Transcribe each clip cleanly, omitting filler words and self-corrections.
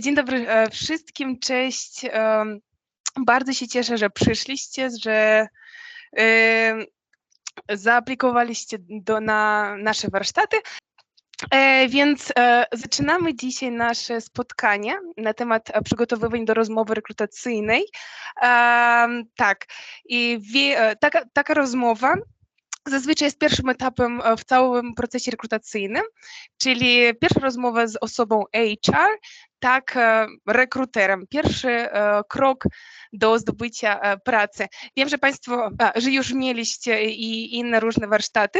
Dzień dobry wszystkim, cześć. Bardzo się cieszę, że przyszliście, że zaaplikowaliście na nasze warsztaty. Więc zaczynamy dzisiaj nasze spotkanie na temat przygotowywań do rozmowy rekrutacyjnej. Tak, i taka rozmowa zazwyczaj jest pierwszym etapem w całym procesie rekrutacyjnym, czyli pierwsza rozmowa z osobą HR, tak, rekruterem. Pierwszy krok do zdobycia pracy. Wiem, że Państwo, że już mieliście i inne różne warsztaty,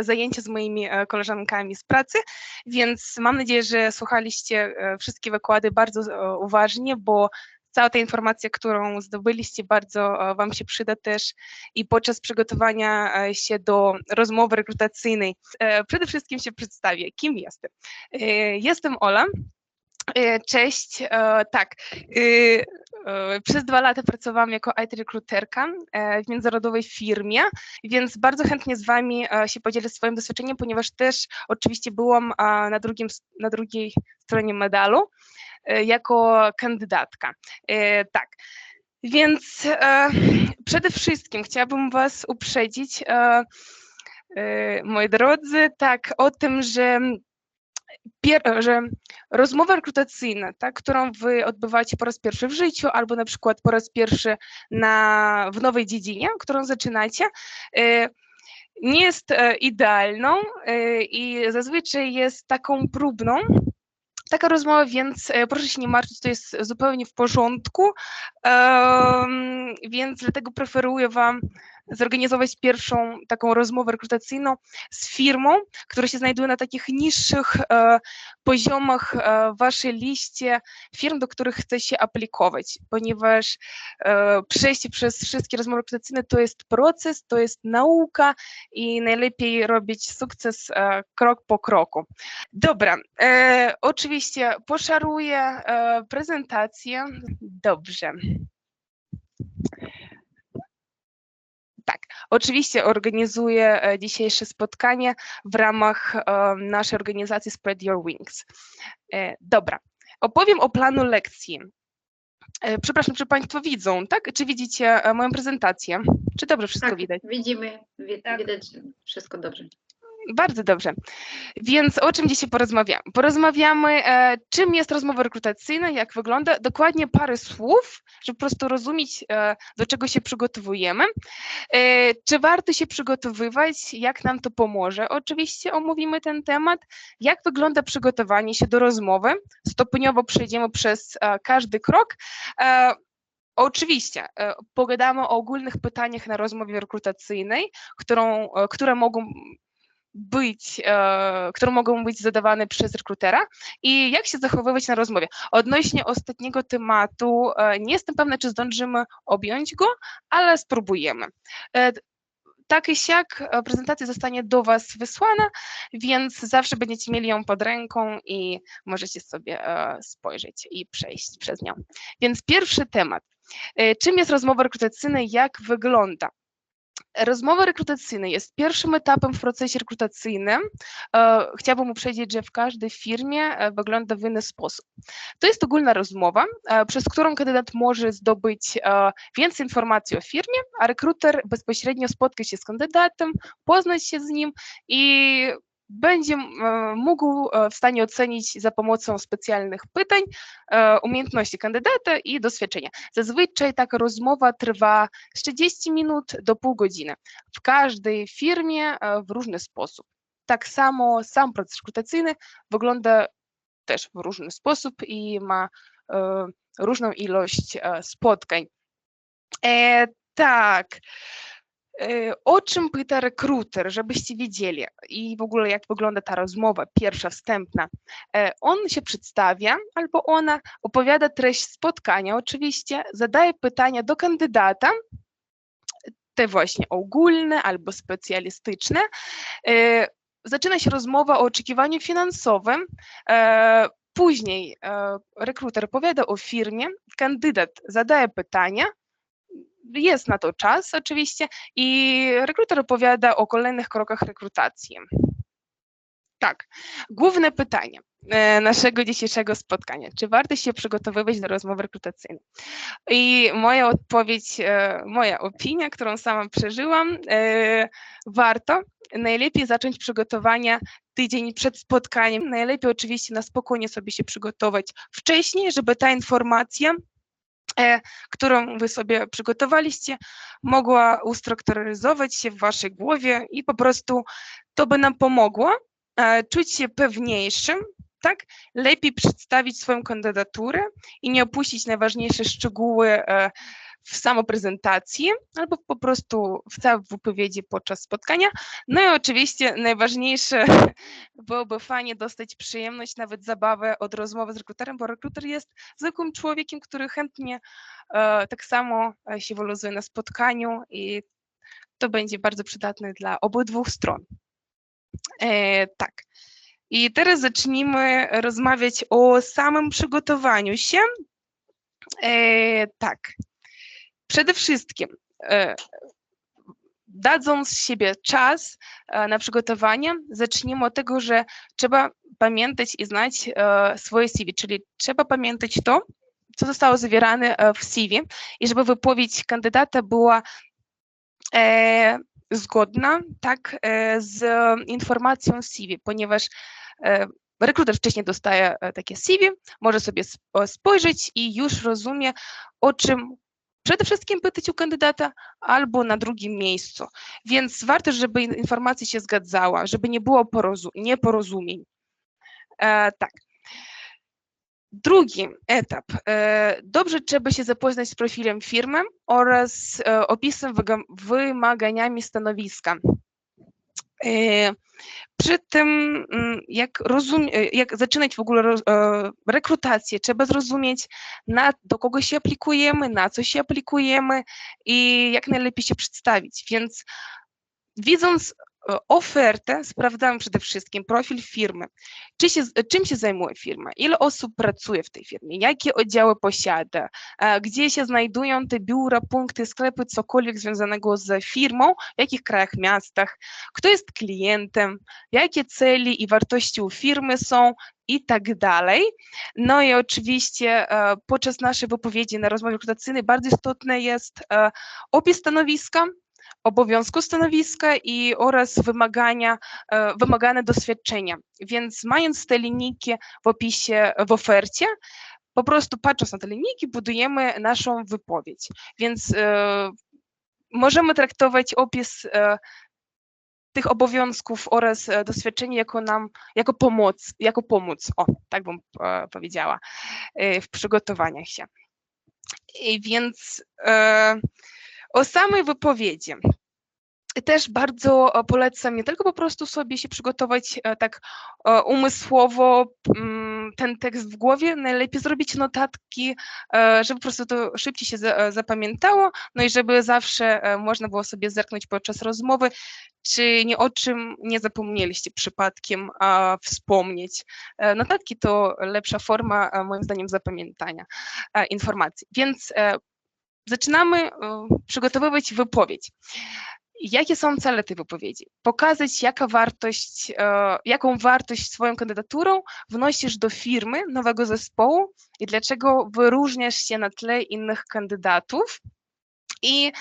zajęcia z moimi koleżankami z pracy, więc mam nadzieję, że słuchaliście wszystkie wykłady bardzo uważnie, bo cała ta informacja, którą zdobyliście, bardzo Wam się przyda też i podczas przygotowania się do rozmowy rekrutacyjnej. Przede wszystkim się przedstawię, kim jestem. Jestem Ola. Cześć, tak. Przez 2 lata pracowałam jako IT-rekruterka w międzynarodowej firmie, więc bardzo chętnie z Wami się podzielę swoim doświadczeniem, ponieważ też oczywiście byłam na drugiej stronie medalu jako kandydatka. Tak, więc przede wszystkim chciałabym Was uprzedzić, moi drodzy, tak, o tym, że rozmowa rekrutacyjna, tak, którą wy odbywacie po raz pierwszy w życiu albo na przykład po raz pierwszy w nowej dziedzinie, którą zaczynacie, nie jest idealną i zazwyczaj jest taką próbną. Taka rozmowa, więc proszę się nie martwić, to jest zupełnie w porządku, więc dlatego preferuję Wam zorganizować pierwszą taką rozmowę rekrutacyjną z firmą, która się znajduje na takich niższych poziomach w Waszej liście firm, do których chce się aplikować, ponieważ przejście przez wszystkie rozmowy rekrutacyjne to jest proces, to jest nauka i najlepiej robić sukces krok po kroku. Dobra, oczywiście poszaruję prezentację. Dobrze. Tak, oczywiście organizuję dzisiejsze spotkanie w ramach naszej organizacji Spread Your Wings. Dobra, opowiem o planu lekcji. Przepraszam, czy Państwo widzą, tak? Czy widzicie moją prezentację? Czy dobrze wszystko widać? Widzimy, widać wszystko dobrze. Bardzo dobrze. Więc o czym dzisiaj porozmawiamy? Porozmawiamy, czym jest rozmowa rekrutacyjna, jak wygląda, dokładnie parę słów, żeby po prostu rozumieć, do czego się przygotowujemy, czy warto się przygotowywać, jak nam to pomoże. Oczywiście omówimy ten temat, jak wygląda przygotowanie się do rozmowy, stopniowo przejdziemy przez każdy krok. Oczywiście, pogadamy o ogólnych pytaniach na rozmowie rekrutacyjnej, które mogą być zadawane przez rekrutera i jak się zachowywać na rozmowie. Odnośnie ostatniego tematu nie jestem pewna, czy zdążymy objąć go, ale spróbujemy. Tak i siak prezentacja zostanie do Was wysłana, więc zawsze będziecie mieli ją pod ręką i możecie sobie spojrzeć i przejść przez nią. Więc pierwszy temat. Czym jest rozmowa rekrutacyjna i jak wygląda? Rozmowa rekrutacyjna jest pierwszym etapem w procesie rekrutacyjnym. Chciałabym uprzedzić, że w każdej firmie wygląda w inny sposób. To jest ogólna rozmowa, przez którą kandydat może zdobyć więcej informacji o firmie, a rekruter bezpośrednio spotka się z kandydatem, poznać się z nim i będzie mógł w stanie ocenić za pomocą specjalnych pytań umiejętności kandydata i doświadczenia. Zazwyczaj taka rozmowa trwa 30 minut do pół godziny. W każdej firmie w różny sposób. Tak samo sam proces rekrutacyjny wygląda też w różny sposób i ma różną ilość spotkań. Tak. O czym pyta rekruter, żebyście wiedzieli i w ogóle jak wygląda ta rozmowa, pierwsza, wstępna. On się przedstawia albo ona opowiada treść spotkania oczywiście, zadaje pytania do kandydata, te właśnie ogólne albo specjalistyczne. Zaczyna się rozmowa o oczekiwaniu finansowym, później rekruter opowiada o firmie, kandydat zadaje pytania, jest na to czas oczywiście i rekruter opowiada o kolejnych krokach rekrutacji. Tak, główne pytanie naszego dzisiejszego spotkania. Czy warto się przygotowywać do rozmowy rekrutacyjnej? I moja odpowiedź, moja opinia, którą sama przeżyłam, warto. Najlepiej zacząć przygotowania tydzień przed spotkaniem. Najlepiej oczywiście na spokojnie sobie się przygotować wcześniej, żeby ta informacja, którą wy sobie przygotowaliście, mogła ustrukturyzować się w waszej głowie i po prostu to by nam pomogło czuć się pewniejszym, tak? Lepiej przedstawić swoją kandydaturę i nie opuścić najważniejsze szczegóły w samoprezentacji albo po prostu w całej wypowiedzi podczas spotkania. No i oczywiście najważniejsze byłoby fajnie dostać przyjemność, nawet zabawę od rozmowy z rekruterem, bo rekruter jest zwykłym człowiekiem, który chętnie tak samo się wyluzuje na spotkaniu i to będzie bardzo przydatne dla obydwu stron. Tak. I teraz zacznijmy rozmawiać o samym przygotowaniu się. Tak. Przede wszystkim dając siebie czas na przygotowanie, zacznijmy od tego, że trzeba pamiętać i znać swoje CV, czyli trzeba pamiętać to, co zostało zawierane w CV i żeby wypowiedź kandydata była zgodna, tak, z informacją CV, ponieważ rekruter wcześniej dostaje takie CV, może sobie spojrzeć i już rozumie, o czym przede wszystkim pytać u kandydata albo na drugim miejscu. Więc warto, żeby informacja się zgadzała, żeby nie było nieporozumień. Tak. Drugi etap. Dobrze trzeba się zapoznać z profilem firmy oraz opisem wymaganiami stanowiska. Przy tym, jak zaczynać w ogóle rekrutację, trzeba zrozumieć, do kogo się aplikujemy, na co się aplikujemy i jak najlepiej się przedstawić. Więc widząc ofertę, sprawdzamy przede wszystkim profil firmy, czym się zajmuje firma, ile osób pracuje w tej firmie, jakie oddziały posiada, gdzie się znajdują te biura, punkty, sklepy, cokolwiek związanego z firmą, w jakich krajach, miastach, kto jest klientem, jakie cele i wartości u firmy są i tak dalej. No i oczywiście podczas naszej wypowiedzi na rozmowie rekrutacyjnej bardzo istotne jest opis stanowiska, obowiązku stanowiska oraz wymagane doświadczenia. Więc mając te linijki w opisie, w ofercie, po prostu patrząc na te linijki, budujemy naszą wypowiedź. Więc możemy traktować opis tych obowiązków oraz doświadczenia jako pomoc, tak bym powiedziała, w przygotowaniach się. Więc o samej wypowiedzi też bardzo polecam nie tylko po prostu sobie się przygotować tak umysłowo ten tekst w głowie, najlepiej zrobić notatki, żeby po prostu to szybciej się zapamiętało, no i żeby zawsze można było sobie zerknąć podczas rozmowy, czy o czym nie zapomnieliście przypadkiem wspomnieć. Notatki to lepsza forma, moim zdaniem, zapamiętania informacji. Więc zaczynamy przygotowywać wypowiedź. Jakie są cele tej wypowiedzi? Pokazać, jaką wartość swoją kandydaturą wnosisz do firmy, nowego zespołu i dlaczego wyróżniasz się na tle innych kandydatów. I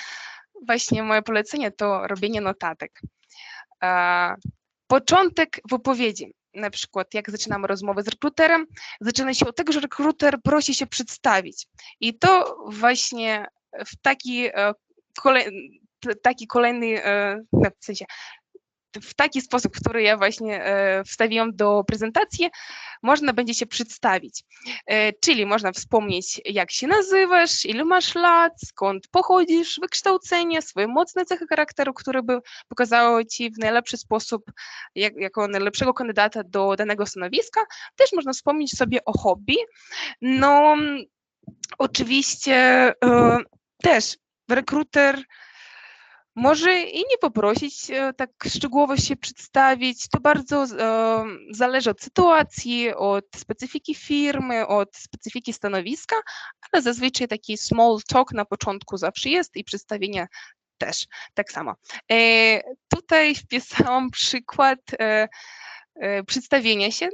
właśnie moje polecenie to robienie notatek. Początek wypowiedzi. Na przykład jak zaczynamy rozmowę z rekruterem, zaczyna się od tego, że rekruter prosi się przedstawić. I to właśnie w w taki sposób, który ja właśnie wstawiłam do prezentacji, można będzie się przedstawić. Czyli można wspomnieć, jak się nazywasz, ile masz lat, skąd pochodzisz, wykształcenie, swoje mocne cechy charakteru, które by pokazały ci w najlepszy sposób, jako najlepszego kandydata do danego stanowiska. Też można wspomnieć sobie o hobby. No, oczywiście też rekruter może i nie poprosić tak szczegółowo się przedstawić. To bardzo zależy od sytuacji, od specyfiki firmy, od specyfiki stanowiska, ale zazwyczaj taki small talk na początku zawsze jest i przedstawienie też tak samo. Tutaj wpisałam przykład przedstawienia się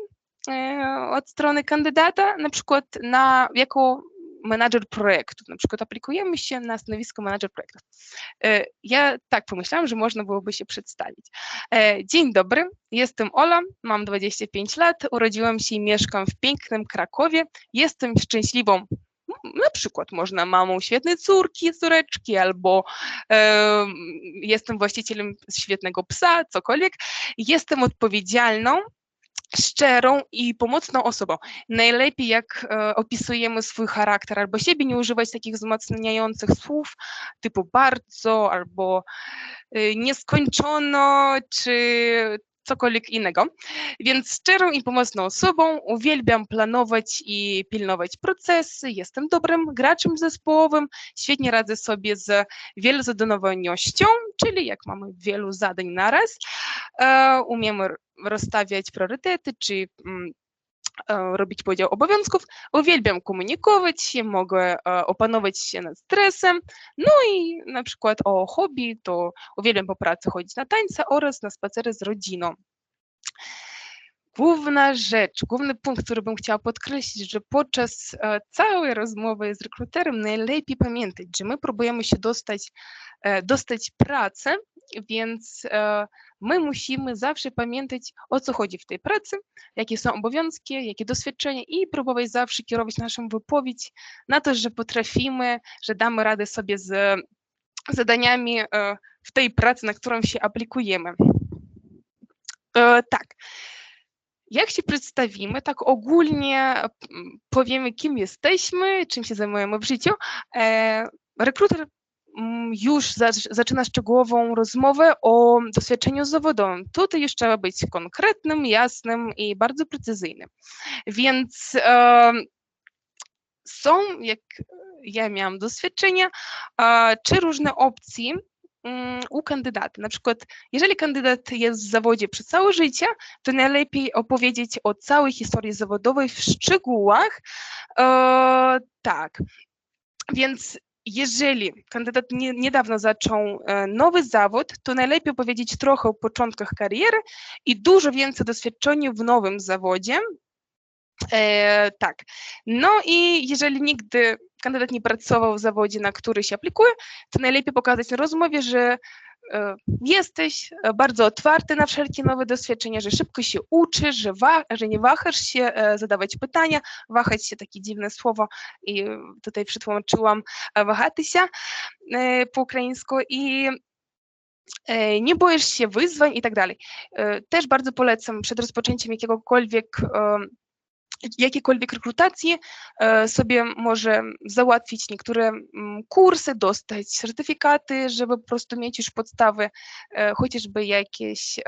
od strony kandydata, na przykład jako menadżer projektu. Na przykład aplikujemy się na stanowisko menadżer projektów. Ja tak pomyślałam, że można byłoby się przedstawić. Dzień dobry, jestem Ola, mam 25 lat, urodziłam się i mieszkam w pięknym Krakowie. Jestem szczęśliwą, na przykład można mamą świetnej córeczki, albo jestem właścicielem świetnego psa, cokolwiek. Jestem odpowiedzialną, szczerą i pomocną osobą. Najlepiej jak opisujemy swój charakter albo siebie, nie używać takich wzmacniających słów typu bardzo albo nieskończono czy cokolwiek innego. Więc szczerą i pomocną osobą, uwielbiam planować i pilnować procesy, jestem dobrym graczem zespołowym, świetnie radzę sobie z wielozadaniowością, czyli jak mamy wielu zadań naraz, umiemy rozstawiać priorytety, czy robić podział obowiązków, uwielbiam komunikować się, mogę opanować się nad stresem, no i na przykład o hobby, to uwielbiam po pracy chodzić na tańce oraz na spacery z rodziną. Główna rzecz, główny punkt, który bym chciała podkreślić, że podczas całej rozmowy z rekruterem najlepiej pamiętać, że my próbujemy się dostać pracę, więc my musimy zawsze pamiętać, o co chodzi w tej pracy, jakie są obowiązki, jakie doświadczenia i próbować zawsze kierować naszą wypowiedź na to, że potrafimy, że damy radę sobie z zadaniami w tej pracy, na którą się aplikujemy. Tak. Jak się przedstawimy, tak ogólnie powiemy, kim jesteśmy, czym się zajmujemy w życiu. Rekruter już zaczyna szczegółową rozmowę o doświadczeniu zawodowym. Tutaj już trzeba być konkretnym, jasnym i bardzo precyzyjnym. Więc są, jak ja miałam doświadczenia, 3 różne opcje u kandydata. Na przykład, jeżeli kandydat jest w zawodzie przez całe życie, to najlepiej opowiedzieć o całej historii zawodowej w szczegółach. Tak, więc jeżeli kandydat niedawno zaczął nowy zawód, to najlepiej opowiedzieć trochę o początkach kariery i dużo więcej doświadczenia w nowym zawodzie. Tak, no i jeżeli nigdy kandydat nie pracował w zawodzie, na który się aplikuje, to najlepiej pokazać na rozmowie, że jesteś bardzo otwarty na wszelkie nowe doświadczenia, że szybko się uczysz, że nie wahasz się zadawać pytania, wahać się, takie dziwne słowo i tutaj przetłumaczyłam wahati się po ukraińsku i nie boisz się wyzwań i tak dalej. Też bardzo polecam przed rozpoczęciem jakiejkolwiek rekrutacji sobie może załatwić niektóre kursy, dostać certyfikaty, żeby po prostu mieć już podstawy chociażby jakieś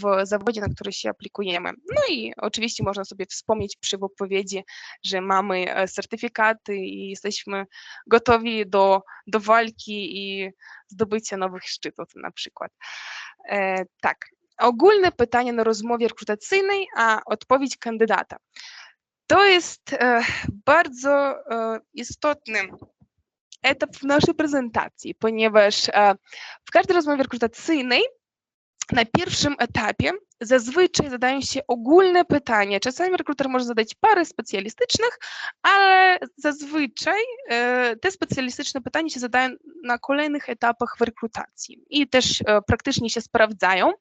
w zawodzie, na który się aplikujemy. No i oczywiście można sobie wspomnieć przy wypowiedzi, że mamy certyfikaty i jesteśmy gotowi do walki i zdobycia nowych szczytów na przykład. Tak. Ogólne pytanie na rozmowie rekrutacyjnej, a odpowiedź kandydata. To jest bardzo istotny etap w naszej prezentacji, ponieważ w każdej rozmowie rekrutacyjnej na pierwszym etapie zazwyczaj zadają się ogólne pytania. Czasami rekruter może zadać parę specjalistycznych, ale zazwyczaj te specjalistyczne pytania się zadają na kolejnych etapach w rekrutacji i też praktycznie się sprawdzają.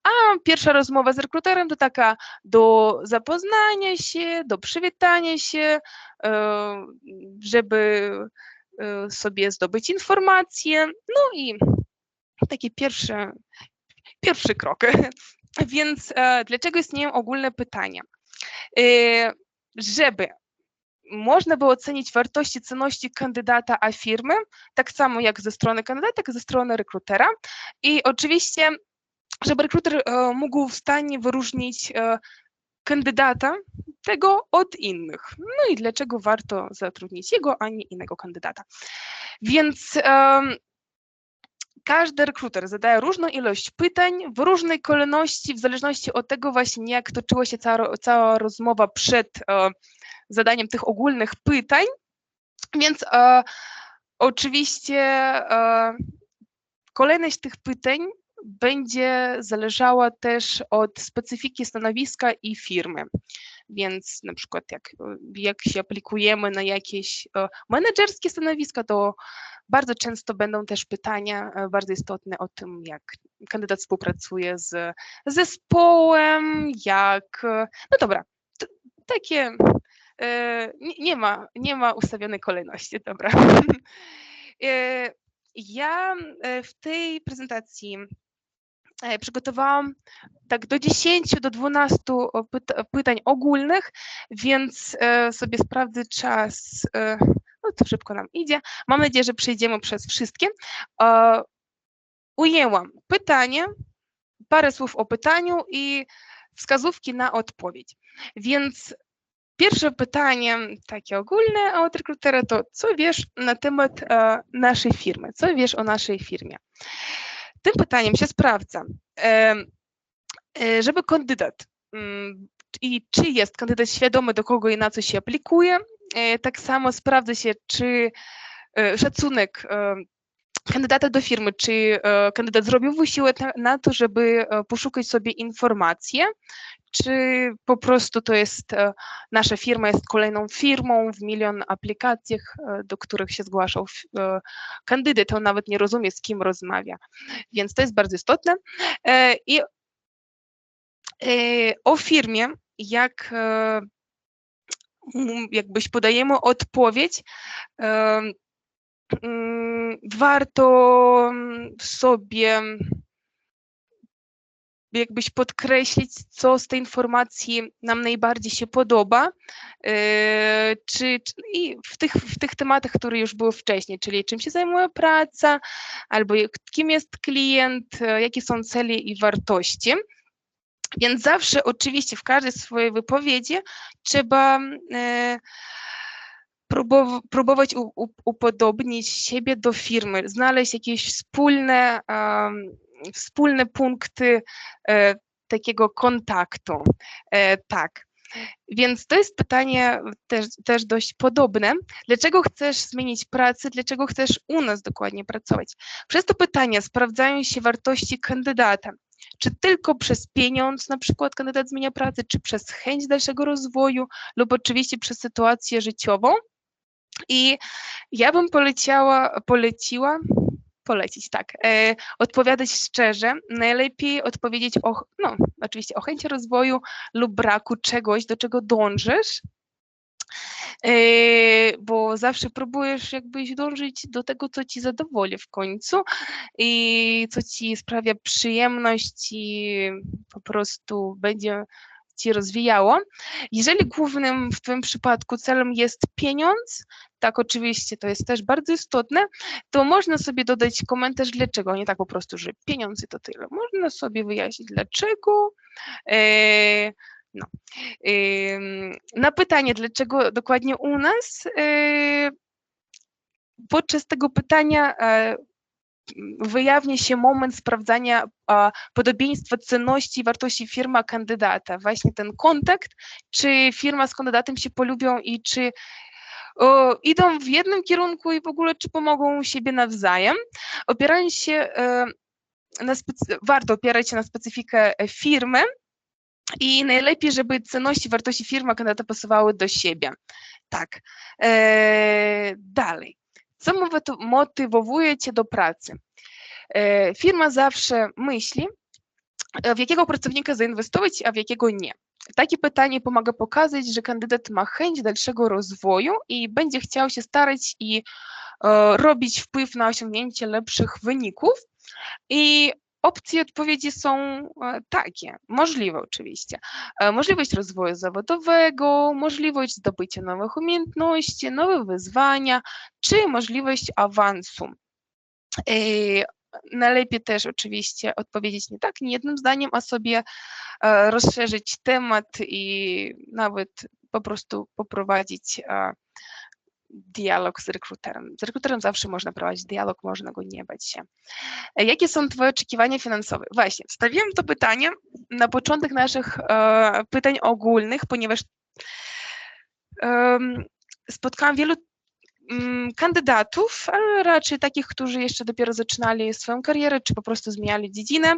A pierwsza rozmowa z rekruterem to taka do zapoznania się, do przywitania się, żeby sobie zdobyć informacje. No i taki pierwszy krok. Więc dlaczego istnieją ogólne pytania? Żeby można było ocenić wartości, cenności kandydata a firmy, tak samo jak ze strony kandydata, tak i ze strony rekrutera. I oczywiście, żeby rekruter mógł w stanie wyróżnić kandydata tego od innych. No i dlaczego warto zatrudnić jego, a nie innego kandydata. Więc każdy rekruter zadaje różną ilość pytań w różnej kolejności, w zależności od tego właśnie, jak toczyła się cała rozmowa przed zadaniem tych ogólnych pytań. Więc oczywiście kolejność tych pytań będzie zależała też od specyfiki stanowiska i firmy. Więc na przykład jak się aplikujemy na jakieś menedżerskie stanowiska, to bardzo często będą też pytania bardzo istotne o tym, jak kandydat współpracuje z zespołem, no dobra, takie nie ma ustawionej kolejności, dobra. Ja w tej prezentacji przygotowałam tak do 10 do 12 pytań ogólnych, więc sobie sprawdzę czas. No to szybko nam idzie. Mam nadzieję, że przejdziemy przez wszystkie. Ujęłam pytanie, parę słów o pytaniu i wskazówki na odpowiedź. Więc pierwsze pytanie, takie ogólne od rekrutera, to co wiesz na temat naszej firmy? Co wiesz o naszej firmie? Tym pytaniem się sprawdza, żeby kandydat i czy jest kandydat świadomy, do kogo i na co się aplikuje. Tak samo sprawdza się, czy szacunek kandydata do firmy, czy kandydat zrobił wysiłek na to, żeby poszukać sobie informacje, czy po prostu to jest nasza firma jest kolejną firmą w milion aplikacjach, do których się zgłaszał kandydat, on nawet nie rozumie, z kim rozmawia. Więc to jest bardzo istotne. I o firmie, jakbyś podajemy odpowiedź, warto sobie jakbyś podkreślić, co z tej informacji nam najbardziej się podoba, i w tych tematach, które już były wcześniej, czyli czym się zajmuje praca, albo kim jest klient, jakie są cele i wartości. Więc zawsze oczywiście w każdej swojej wypowiedzi trzeba próbować upodobnić siebie do firmy, znaleźć jakieś wspólne punkty takiego kontaktu. Tak. Więc to jest pytanie też dość podobne. Dlaczego chcesz zmienić pracę? Dlaczego chcesz u nas dokładnie pracować? Przez to pytanie sprawdzają się wartości kandydata. Czy tylko przez pieniądz na przykład kandydat zmienia pracę, czy przez chęć dalszego rozwoju lub oczywiście przez sytuację życiową. I ja bym polecić, tak, odpowiadać szczerze, najlepiej odpowiedzieć oczywiście o chęci rozwoju lub braku czegoś, do czego dążysz, bo zawsze próbujesz jakbyś dążyć do tego, co ci zadowoli w końcu i co ci sprawia przyjemność i po prostu będzie ci rozwijało. Jeżeli głównym w tym przypadku celem jest pieniądz, tak oczywiście to jest też bardzo istotne, to można sobie dodać komentarz dlaczego, nie tak po prostu, że pieniądze to tyle. Można sobie wyjaśnić dlaczego. Na pytanie, dlaczego dokładnie u nas, podczas tego pytania wyjawnia się moment sprawdzania podobieństwa cenności i wartości firmy a kandydata. Właśnie ten kontakt, czy firma z kandydatem się polubią i czy idą w jednym kierunku i w ogóle czy pomogą siebie nawzajem. Warto opierać się na specyfikę firmy i najlepiej, żeby cenności i wartości firmy a kandydata pasowały do siebie. Tak. Dalej. Co motywuje cię do pracy? Firma zawsze myśli, w jakiego pracownika zainwestować, a w jakiego nie. Takie pytanie pomaga pokazać, że kandydat ma chęć dalszego rozwoju i będzie chciał się starać i robić wpływ na osiągnięcie lepszych wyników. I opcje odpowiedzi są takie, możliwe oczywiście. Możliwość rozwoju zawodowego, możliwość zdobycia nowych umiejętności, nowe wyzwania, czy możliwość awansu. Najlepiej też oczywiście odpowiedzieć nie tak, nie jednym zdaniem, a sobie rozszerzyć temat i nawet po prostu poprowadzić dialog z rekruterem. Z rekruterem zawsze można prowadzić dialog, można go nie bać się. Jakie są twoje oczekiwania finansowe? Właśnie, wstawiłem to pytanie na początek naszych pytań ogólnych, ponieważ spotkałam kandydatów, ale raczej takich, którzy jeszcze dopiero zaczynali swoją karierę, czy po prostu zmieniali dziedzinę,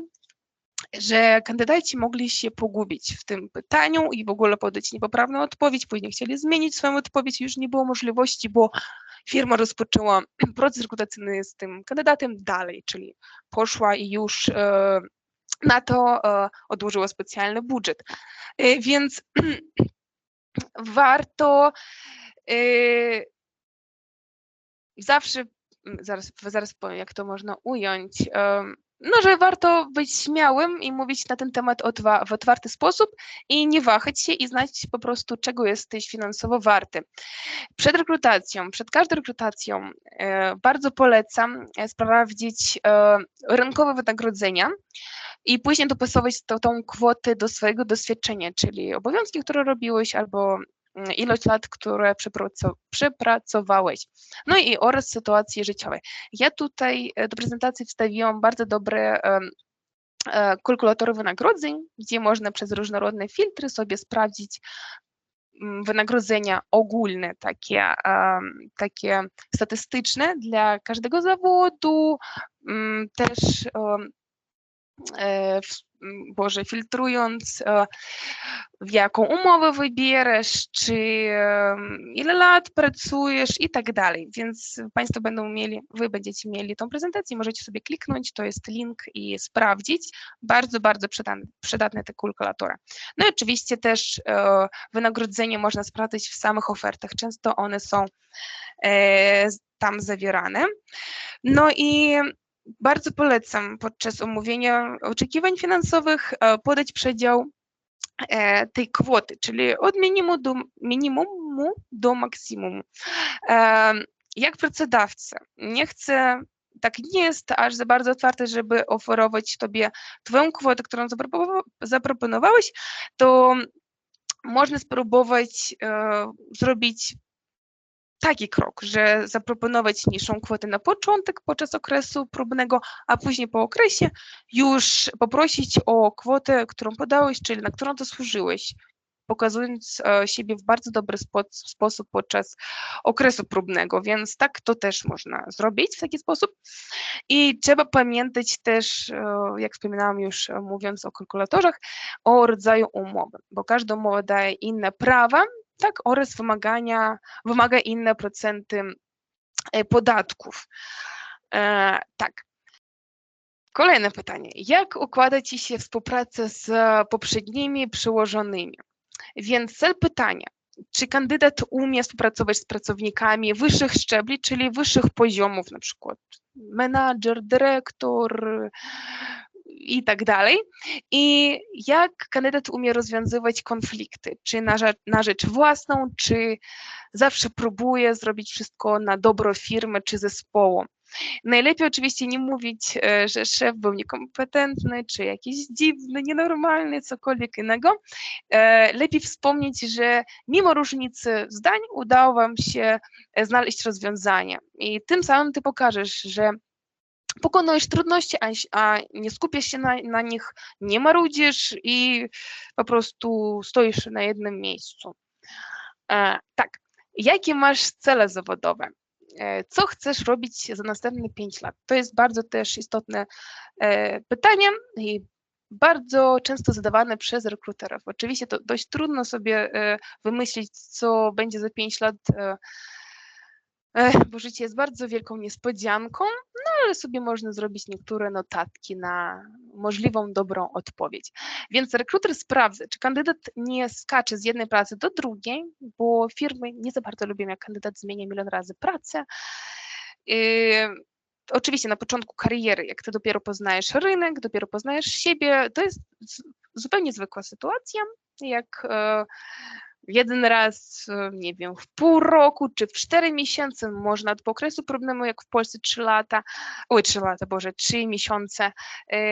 że kandydaci mogli się pogubić w tym pytaniu i w ogóle podać niepoprawną odpowiedź, później chcieli zmienić swoją odpowiedź, już nie było możliwości, bo firma rozpoczęła proces rekrutacyjny z tym kandydatem dalej, czyli poszła i już na to odłożyła specjalny budżet. Więc warto zawsze, zaraz powiem, jak to można ująć, no, że warto być śmiałym i mówić na ten temat w otwarty sposób i nie wahać się i znać po prostu, czego jesteś finansowo warty. Przed każdą rekrutacją bardzo polecam sprawdzić rynkowe wynagrodzenia i później dopasować tą kwotę do swojego doświadczenia, czyli obowiązki, które robiłeś, albo ilość lat, które przepracowałeś. No i oraz sytuacji życiowej. Ja tutaj do prezentacji wstawiłam bardzo dobre kalkulatory wynagrodzeń, gdzie można przez różnorodne filtry sobie sprawdzić wynagrodzenia ogólne, takie statystyczne dla każdego zawodu, też filtrując, w jaką umowę wybierasz, czy ile lat pracujesz i tak dalej. Więc Państwo wy będziecie mieli tą prezentację, możecie sobie kliknąć, to jest link i sprawdzić. Bardzo, bardzo przydatne te kalkulatory. No i oczywiście też wynagrodzenie można sprawdzić w samych ofertach. Często one są tam zawierane. No i bardzo polecam podczas omówienia oczekiwań finansowych podać przedział tej kwoty, czyli od minimumu do maksymumu. Jak pracodawca tak nie jest aż za bardzo otwarte, żeby oferować Tobie Twoją kwotę, którą zaproponowałeś, to można spróbować zrobić taki krok, że zaproponować niższą kwotę na początek, podczas okresu próbnego, a później po okresie już poprosić o kwotę, którą podałeś, czyli na którą zasłużyłeś, pokazując siebie w bardzo dobry sposób podczas okresu próbnego, więc tak to też można zrobić w taki sposób. I trzeba pamiętać też, jak wspominałam już mówiąc o kalkulatorzach, o rodzaju umowy, bo każda umowa daje inne prawa, tak, oraz wymaga inne procenty podatków. Tak. Kolejne pytanie. Jak układa Ci się współpraca z poprzednimi przełożonymi? Więc cel pytania. Czy kandydat umie współpracować z pracownikami wyższych szczebli, czyli wyższych poziomów, na przykład menadżer, dyrektor i tak dalej? I jak kandydat umie rozwiązywać konflikty? Czy na rzecz własną, czy zawsze próbuje zrobić wszystko na dobro firmy czy zespołu? Najlepiej oczywiście nie mówić, że szef był niekompetentny, czy jakiś dziwny, nienormalny, cokolwiek innego. Lepiej wspomnieć, że mimo różnicy zdań udało Wam się znaleźć rozwiązanie i tym samym Ty pokażesz, że pokonujesz trudności, a nie skupiasz się na nich, nie marudzisz i po prostu stoisz na jednym miejscu. Tak, jakie masz cele zawodowe? Co chcesz robić za następne 5 lat? To jest bardzo też istotne pytanie i bardzo często zadawane przez rekruterów. Oczywiście to dość trudno sobie wymyślić, co będzie za 5 lat, bo życie jest bardzo wielką niespodzianką, no ale sobie można zrobić niektóre notatki na możliwą dobrą odpowiedź. Więc rekruter sprawdza, czy kandydat nie skacze z jednej pracy do drugiej, bo firmy nie za bardzo lubią, jak kandydat zmienia milion razy pracę. Oczywiście na początku kariery, jak ty dopiero poznajesz rynek, dopiero poznajesz siebie, to jest zupełnie zwykła sytuacja, jak jeden raz, nie wiem, w pół roku czy w 4 miesiące, można po okresu próbnemu, jak w Polsce 3 lata, 3 miesiące,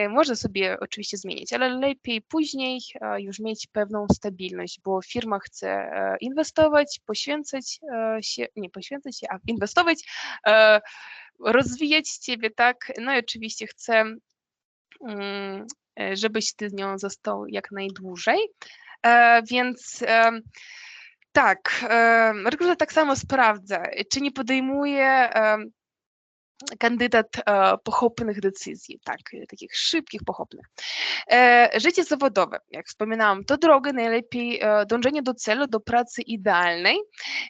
można sobie oczywiście zmienić, ale lepiej później już mieć pewną stabilność, bo firma chce inwestować, inwestować, rozwijać Ciebie, tak, no i oczywiście chce, żebyś Ty z nią został jak najdłużej, więc Tak, rekruter tak samo sprawdza, czy nie podejmuje kandydat pochopnych decyzji, tak, takich szybkich, pochopnych. Życie zawodowe, jak wspominałam, to droga, najlepiej dążenie do celu, do pracy idealnej,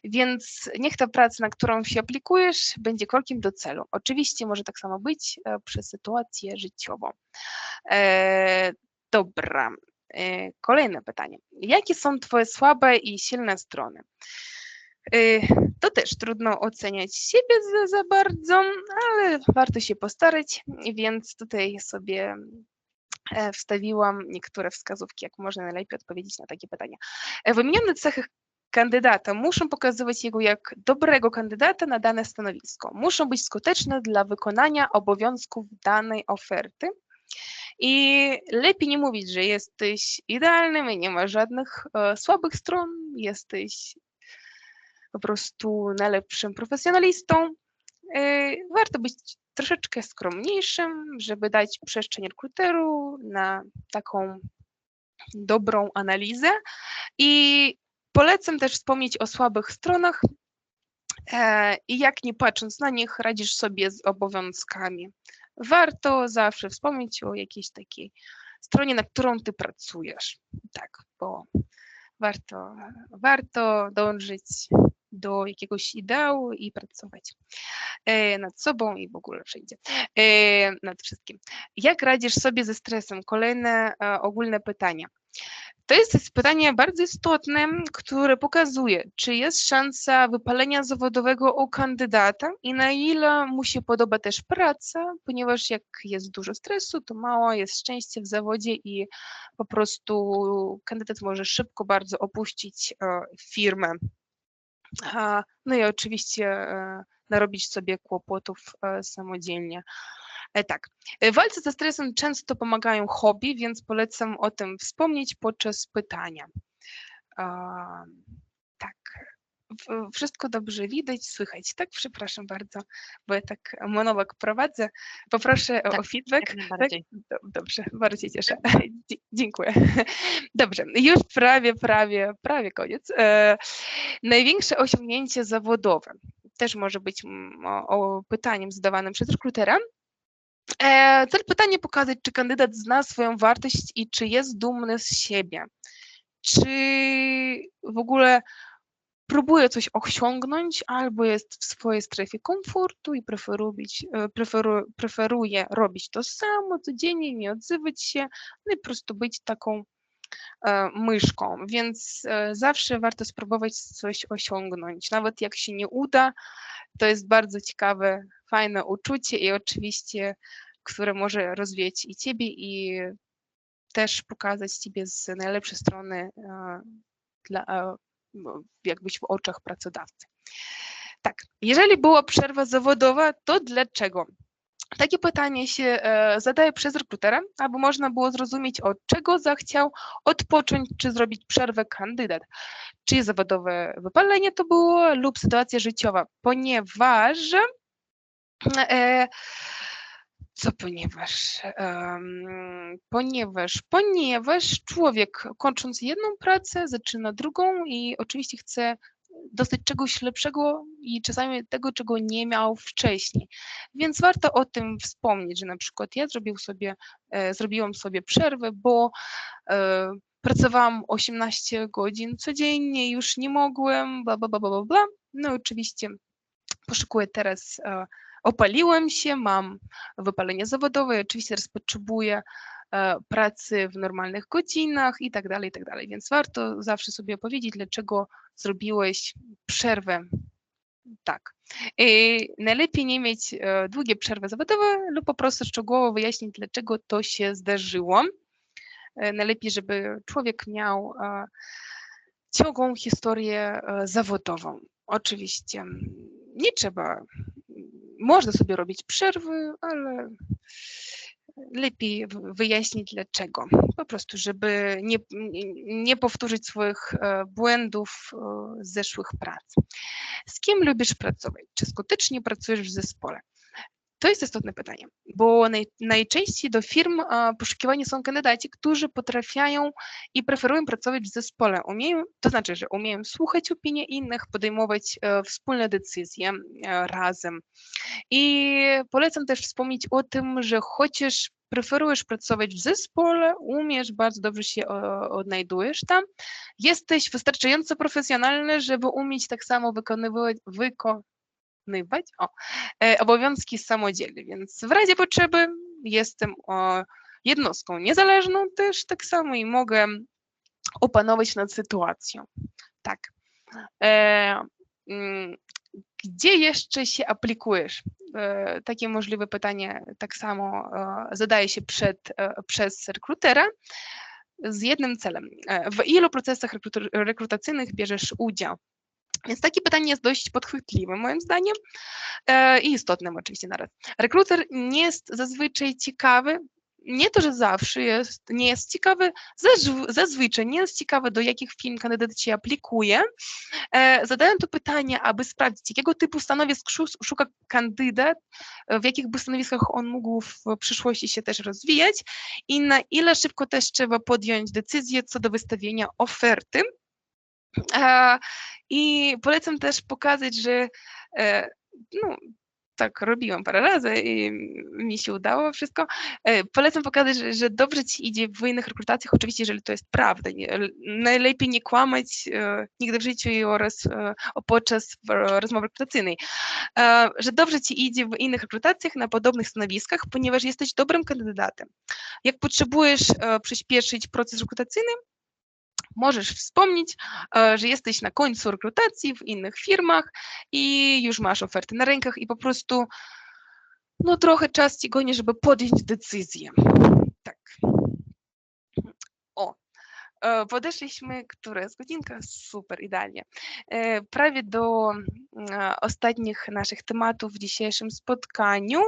więc niech ta praca, na którą się aplikujesz, będzie krokiem do celu. Oczywiście może tak samo być przez sytuację życiową. Dobra, kolejne pytanie. Jakie są Twoje słabe i silne strony? To też trudno oceniać siebie za bardzo, ale warto się postarać, więc tutaj sobie wstawiłam niektóre wskazówki, jak można najlepiej odpowiedzieć na takie pytania. Wymienione cechy kandydata muszą pokazywać jego jak dobrego kandydata na dane stanowisko. Muszą być skuteczne dla wykonania obowiązków danej oferty. I lepiej nie mówić, że jesteś idealnym i nie ma żadnych słabych stron, jesteś po prostu najlepszym profesjonalistą. Warto być troszeczkę skromniejszym, żeby dać przestrzeń rekruteru na taką dobrą analizę. I polecam też wspomnieć o słabych stronach i jak nie patrząc na nich, radzisz sobie z obowiązkami. Warto zawsze wspomnieć o jakiejś takiej stronie, na którą ty pracujesz. Tak, bo warto dążyć do jakiegoś ideału i pracować nad sobą i w ogóle wszędzie, nad wszystkim. Jak radzisz sobie ze stresem? Kolejne ogólne pytanie. To jest pytanie bardzo istotne, które pokazuje, czy jest szansa wypalenia zawodowego u kandydata i na ile mu się podoba też praca, ponieważ jak jest dużo stresu, to mało jest szczęścia w zawodzie i po prostu kandydat może szybko bardzo opuścić firmę. No i oczywiście narobić sobie kłopotów samodzielnie. Tak, w walce ze stresem często pomagają hobby, więc polecam o tym wspomnieć podczas pytania. Tak, wszystko dobrze widać, słychać. Tak, przepraszam bardzo, bo ja tak monolog prowadzę. Poproszę o feedback. Tak? Dobrze, bardzo się cieszę. Dziękuję. Dobrze, już prawie koniec. Największe osiągnięcie zawodowe. Też może być pytaniem zadawanym przez rekrutera. Cel pytania pokazać, czy kandydat zna swoją wartość i czy jest dumny z siebie. Czy w ogóle próbuje coś osiągnąć, albo jest w swojej strefie komfortu i preferuje robić to samo codziennie, nie odzywać się, no i po prostu być taką myszką, więc zawsze warto spróbować coś osiągnąć. Nawet jak się nie uda, to jest bardzo ciekawe, fajne uczucie i oczywiście, które może rozwijać i ciebie i też pokazać ciebie z najlepszej strony jakbyś w oczach pracodawcy. Tak, jeżeli była przerwa zawodowa, to dlaczego? Takie pytanie się zadaje przez rekrutera, aby można było zrozumieć, od czego zechciał odpocząć, czy zrobić przerwę kandydat. Czy zawodowe wypalenie to było lub sytuacja życiowa, ponieważ ponieważ człowiek kończąc jedną pracę zaczyna drugą i oczywiście chce dostać czegoś lepszego i czasami tego, czego nie miał wcześniej. Więc warto o tym wspomnieć, że na przykład ja zrobiłam sobie przerwę, bo pracowałam 18 godzin codziennie, już nie mogłem, bla, bla, bla, bla, bla. No oczywiście poszukuję teraz, opaliłem się, mam wypalenie zawodowe, oczywiście teraz potrzebuję pracy w normalnych godzinach i tak dalej, więc warto zawsze sobie opowiedzieć, dlaczego zrobiłeś przerwę. Tak. Najlepiej nie mieć długie przerwy zawodowe lub po prostu szczegółowo wyjaśnić, dlaczego to się zdarzyło. Najlepiej, żeby człowiek miał ciągłą historię zawodową. Oczywiście nie trzeba, można sobie robić przerwy, ale lepiej wyjaśnić dlaczego. Po prostu, żeby nie powtórzyć swoich błędów z zeszłych prac. Z kim lubisz pracować? Czy skutecznie pracujesz w zespole? To jest istotne pytanie, bo najczęściej do firm poszukiwani są kandydaci, którzy potrafią i preferują pracować w zespole. To znaczy, że umieją słuchać opinii innych, podejmować wspólne decyzje razem. I polecam też wspomnieć o tym, że chociaż preferujesz pracować w zespole, umiesz, bardzo dobrze się odnajdujesz tam, jesteś wystarczająco profesjonalny, żeby umieć tak samo wykonywać obowiązki samodzielnie, więc w razie potrzeby jestem jednostką niezależną też tak samo i mogę opanować nad sytuacją. Tak. Gdzie jeszcze się aplikujesz? Takie możliwe pytanie tak samo zadaje się przez rekrutera z jednym celem. W ilu procesach rekrutacyjnych bierzesz udział? Więc takie pytanie jest dość podchwytliwe moim zdaniem i istotnym oczywiście naraz. Rekruter nie jest zazwyczaj ciekawy, nie to, że zawsze nie jest ciekawy, zazwyczaj nie jest ciekawy, do jakich firm kandydat się aplikuje. Zadaję to pytanie, aby sprawdzić, jakiego typu stanowisk szuka kandydat, w jakich by stanowiskach on mógł w przyszłości się też rozwijać i na ile szybko też trzeba podjąć decyzję co do wystawienia oferty. I polecam też pokazać, że tak robiłam parę razy i mi się udało wszystko. Polecam pokazać, że dobrze ci idzie w innych rekrutacjach, oczywiście, jeżeli to jest prawda. Najlepiej nie kłamać nigdy w życiu oraz podczas rozmowy rekrutacyjnej. Że dobrze ci idzie w innych rekrutacjach na podobnych stanowiskach, ponieważ jesteś dobrym kandydatem. Jak potrzebujesz przyspieszyć proces rekrutacyjny, możesz wspomnieć, że jesteś na końcu rekrutacji w innych firmach i już masz oferty na rękach i po prostu trochę czas ci goni, żeby podjąć decyzję. Tak. Podeszliśmy, która jest godzinka? Super, idealnie. Prawie do ostatnich naszych tematów w dzisiejszym spotkaniu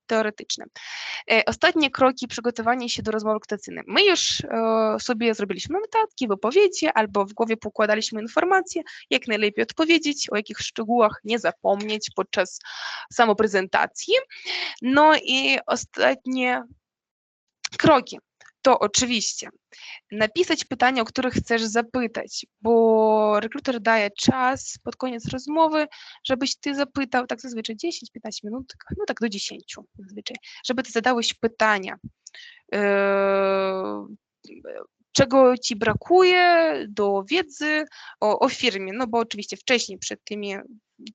teoretycznym. Ostatnie kroki przygotowania się do rozmowy rekrutacyjnej. My już sobie zrobiliśmy notatki, wypowiedzi albo w głowie pokładaliśmy informacje, jak najlepiej odpowiedzieć, o jakich szczegółach nie zapomnieć podczas samoprezentacji. No i ostatnie kroki to oczywiście napisać pytania, o których chcesz zapytać, bo rekruter daje czas pod koniec rozmowy, żebyś ty zapytał, tak zazwyczaj 10-15 minut, tak do 10 zazwyczaj, żeby ty zadałeś pytania, czego ci brakuje do wiedzy o firmie, bo oczywiście wcześniej przed tymi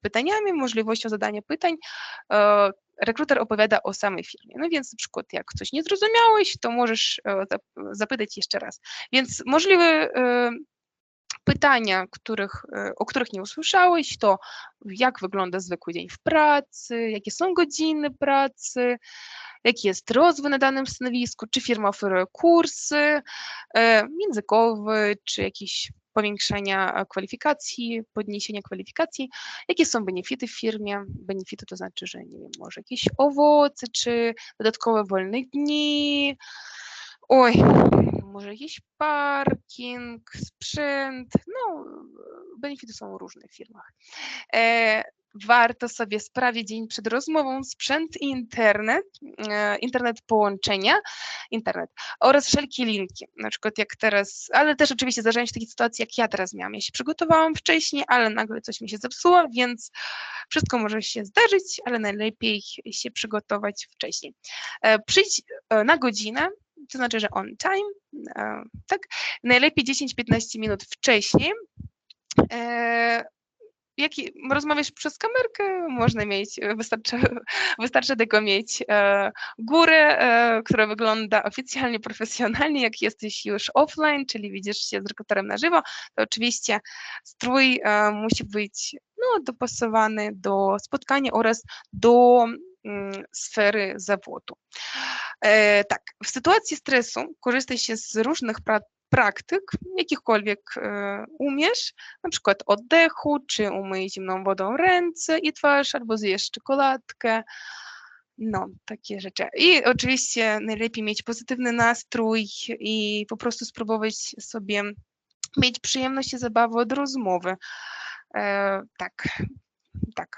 pytaniami, możliwością zadania pytań, rekruter opowiada o samej firmie. Więc na przykład jak coś nie zrozumiałeś, to możesz zapytać jeszcze raz. Więc możliwe pytania, o których nie usłyszałeś, to jak wygląda zwykły dzień w pracy, jakie są godziny pracy, jaki jest rozwój na danym stanowisku, czy firma oferuje kursy językowe, czy jakieś powiększenia kwalifikacji, podniesienia kwalifikacji, jakie są benefity w firmie. Benefity to znaczy, że nie wiem, może jakieś owoce, czy dodatkowe wolne dni, może jakiś parking, sprzęt, benefity są różne w firmach. Warto sobie sprawić dzień przed rozmową sprzęt i internet połączenia, oraz wszelkie linki, na przykład jak teraz, ale też oczywiście zdarzają się takie sytuacje, jak ja teraz miałam. Ja się przygotowałam wcześniej, ale nagle coś mi się zepsuło, więc wszystko może się zdarzyć, ale najlepiej się przygotować wcześniej. Przyjdź na godzinę, to znaczy, że on time, tak, najlepiej 10-15 minut wcześniej. Jak rozmawiasz przez kamerkę, można mieć, wystarczy tylko mieć górę, która wygląda oficjalnie, profesjonalnie, jak jesteś już offline, czyli widzisz się z rekruterem na żywo, to oczywiście strój musi być dopasowany do spotkania oraz do sfery zawodu. Tak, w sytuacji stresu korzystaj się z różnych praktyk, jakichkolwiek umiesz, na przykład oddechu, czy umyj zimną wodą ręce i twarz, albo zjesz czekoladkę, takie rzeczy. I oczywiście najlepiej mieć pozytywny nastrój i po prostu spróbować sobie mieć przyjemność i zabawę od rozmowy. Tak.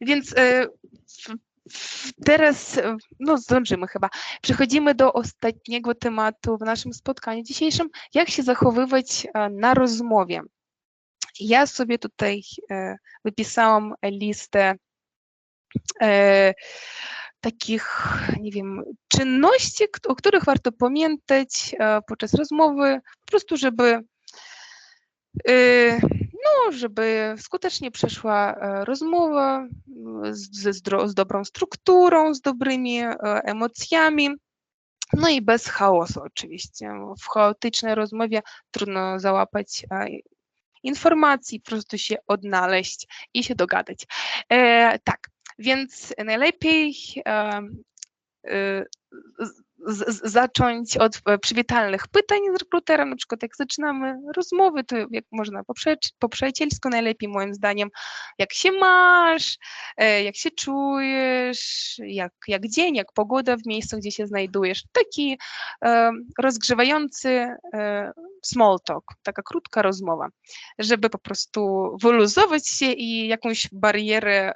Więc teraz, no zdążymy chyba, przechodzimy do ostatniego tematu w naszym spotkaniu dzisiejszym, jak się zachowywać na rozmowie. Ja sobie tutaj wypisałam listę takich, nie wiem, czynności, o których warto pamiętać podczas rozmowy, po prostu żeby skutecznie przeszła rozmowa z dobrą strukturą, z dobrymi emocjami, no i bez chaosu oczywiście. W chaotycznej rozmowie trudno załapać informacji, po prostu się odnaleźć i się dogadać. Tak, więc najlepiej zacząć od przywitalnych pytań z rekruterem, na przykład jak zaczynamy rozmowy, to jak można po przyjacielsku najlepiej moim zdaniem, jak się masz, jak się czujesz, jak dzień, jak pogoda w miejscu, gdzie się znajdujesz. Taki rozgrzewający small talk, taka krótka rozmowa, żeby po prostu wyluzować się i jakąś barierę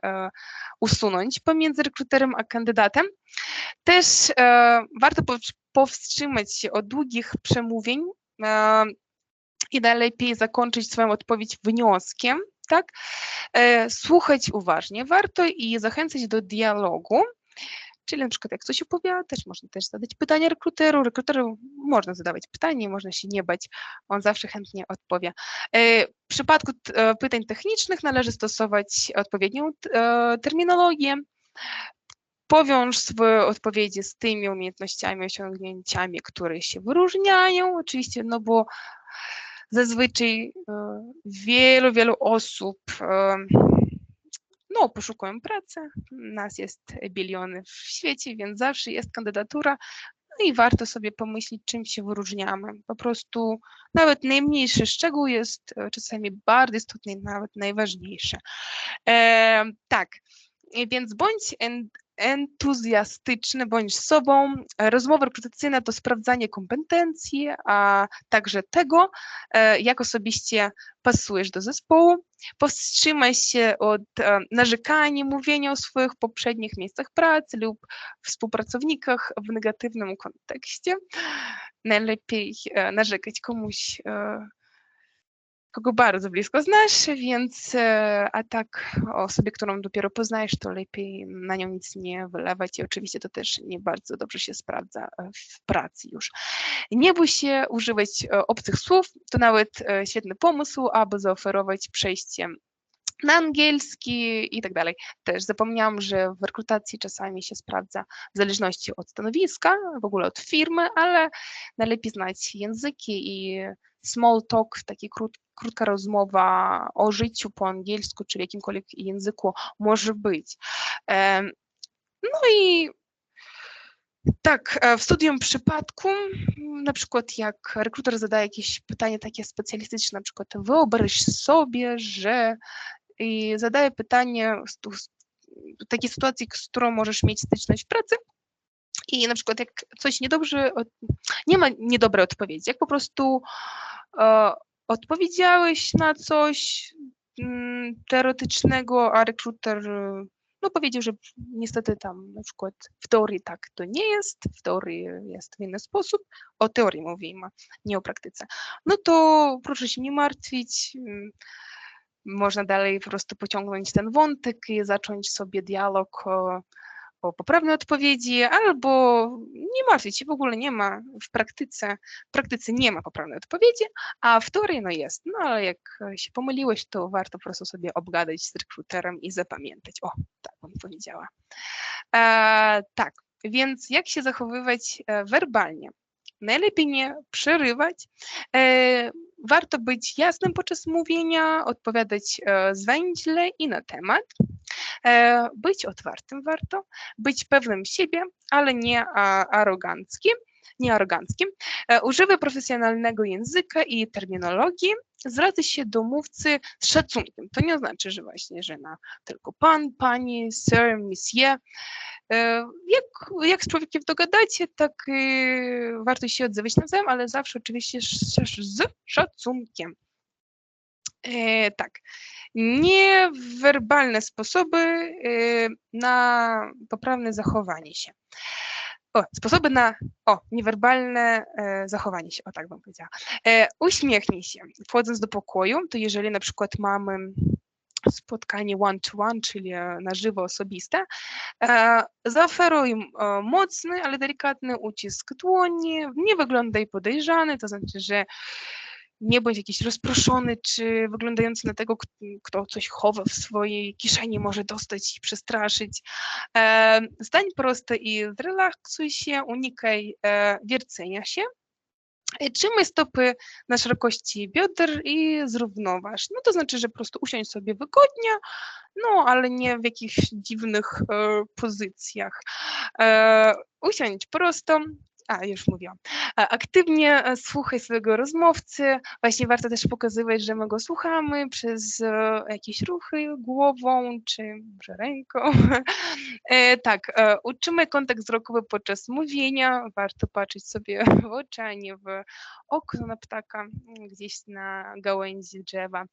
usunąć pomiędzy rekruterem a kandydatem. Też warto powstrzymać się od długich przemówień i najlepiej zakończyć swoją odpowiedź wnioskiem, tak? Słuchać uważnie warto i zachęcać do dialogu, czyli na przykład jak coś opowiadasz, można też zadać pytania rekruteru można zadawać pytanie, można się nie bać, on zawsze chętnie odpowie. W przypadku pytań technicznych należy stosować odpowiednią terminologię. Powiąż swoje odpowiedzi z tymi umiejętnościami, osiągnięciami, które się wyróżniają, oczywiście, no bo zazwyczaj wielu osób poszukują pracy, nas jest biliony w świecie, więc zawsze jest kandydatura, no i warto sobie pomyśleć, czym się wyróżniamy. Po prostu nawet najmniejszy szczegół jest czasami bardzo istotny, nawet najważniejszy. Tak, więc bądź entuzjastyczny, bądź sobą. Rozmowa rekrutacyjna to sprawdzanie kompetencji, a także tego, jak osobiście pasujesz do zespołu. Powstrzymaj się od narzekania, mówienia o swoich poprzednich miejscach pracy lub współpracownikach w negatywnym kontekście. Najlepiej narzekać komuś, kogo bardzo blisko znasz, więc a tak o osobie, którą dopiero poznajesz, to lepiej na nią nic nie wylewać i oczywiście to też nie bardzo dobrze się sprawdza w pracy już. Nie bój się używać obcych słów, to nawet świetny pomysł, aby zaoferować przejście na angielski i tak dalej. Też zapomniałam, że w rekrutacji czasami się sprawdza w zależności od stanowiska, w ogóle od firmy, ale najlepiej znać języki i small talk, taka krótka rozmowa o życiu po angielsku czy w jakimkolwiek języku może być. No i tak, w studium przypadku, na przykład jak rekruter zadaje jakieś pytanie takie specjalistyczne, na przykład wyobraź sobie, że i zadaję pytanie w takiej sytuacji, z którą możesz mieć styczność w pracy i na przykład jak coś nie ma niedobrej odpowiedzi, jak po prostu odpowiedziałeś na coś teoretycznego, a rekruter powiedział, że niestety tam na przykład w teorii tak to nie jest, w teorii jest w inny sposób, o teorii mówimy, nie o praktyce. No to proszę się nie martwić, można dalej po prostu pociągnąć ten wątek i zacząć sobie dialog o poprawnej odpowiedzi, albo nie martwić się, w ogóle nie ma w praktyce nie ma poprawnej odpowiedzi, a w teorii jest. No ale jak się pomyliłeś, to warto po prostu sobie obgadać z rekruterem i zapamiętać. O, tak bym powiedziała. Tak, więc jak się zachowywać werbalnie? Najlepiej nie przerywać. Warto być jasnym podczas mówienia, odpowiadać zwięźle i na temat. Być otwartym warto, być pewnym siebie, ale nie aroganckim. Używaj profesjonalnego języka i terminologii. Zwracaj się do mówcy z szacunkiem. To nie oznacza, że właśnie, że tylko pan, pani, sir, monsieur. Jak z człowiekiem dogadacie, tak warto się odzywać nawzajem, ale zawsze oczywiście z szacunkiem. Tak. Niewerbalne sposoby na poprawne zachowanie się. Sposoby na niewerbalne zachowanie się, tak bym powiedziała. Uśmiechnij się. Wchodząc do pokoju, to jeżeli na przykład mamy spotkanie one-to-one, czyli na żywo osobiste, zaoferuj mocny, ale delikatny ucisk dłoni, nie wyglądaj podejrzany, to znaczy, że nie bądź jakiś rozproszony, czy wyglądający na tego, kto coś chowa w swojej kieszeni, może dostać i przestraszyć. Stań prosto i zrelaksuj się, unikaj wiercenia się. Trzymaj stopy na szerokości bioder i zrównoważ. No to znaczy, że po prostu usiądź sobie wygodnie, no ale nie w jakichś dziwnych pozycjach. Usiądź prosto. Już mówiłam. Aktywnie słuchaj swojego rozmówcy. Właśnie warto też pokazywać, że my go słuchamy przez jakieś ruchy głową czy może ręką. Tak, utrzymaj kontakt wzrokowy podczas mówienia. Warto patrzeć sobie w oczy, a nie w okno na ptaka, gdzieś na gałęzi drzewa.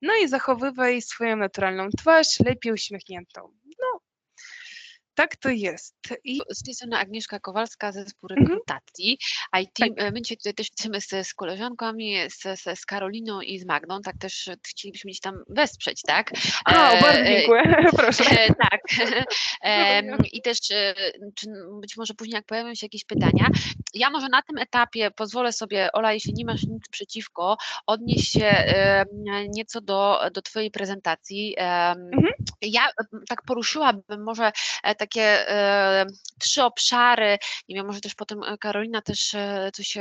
No i zachowywaj swoją naturalną twarz, lepiej uśmiechniętą. No, tak to jest. Z tej strony Agnieszka Kowalska, zespół Mhm. rekrutacji IT. Tak. My dzisiaj tutaj też jesteśmy z koleżankami, z Karoliną i z Magdą, tak też chcielibyśmy gdzieś tam wesprzeć, tak? Bardzo dziękuję, proszę. Tak. I też czy być może później jak pojawią się jakieś pytania, ja może na tym etapie pozwolę sobie, Ola, jeśli nie masz nic przeciwko, odnieść się nieco do twojej prezentacji. Ja tak poruszyłabym może takie 3 obszary, nie wiem, może też potem Karolina też coś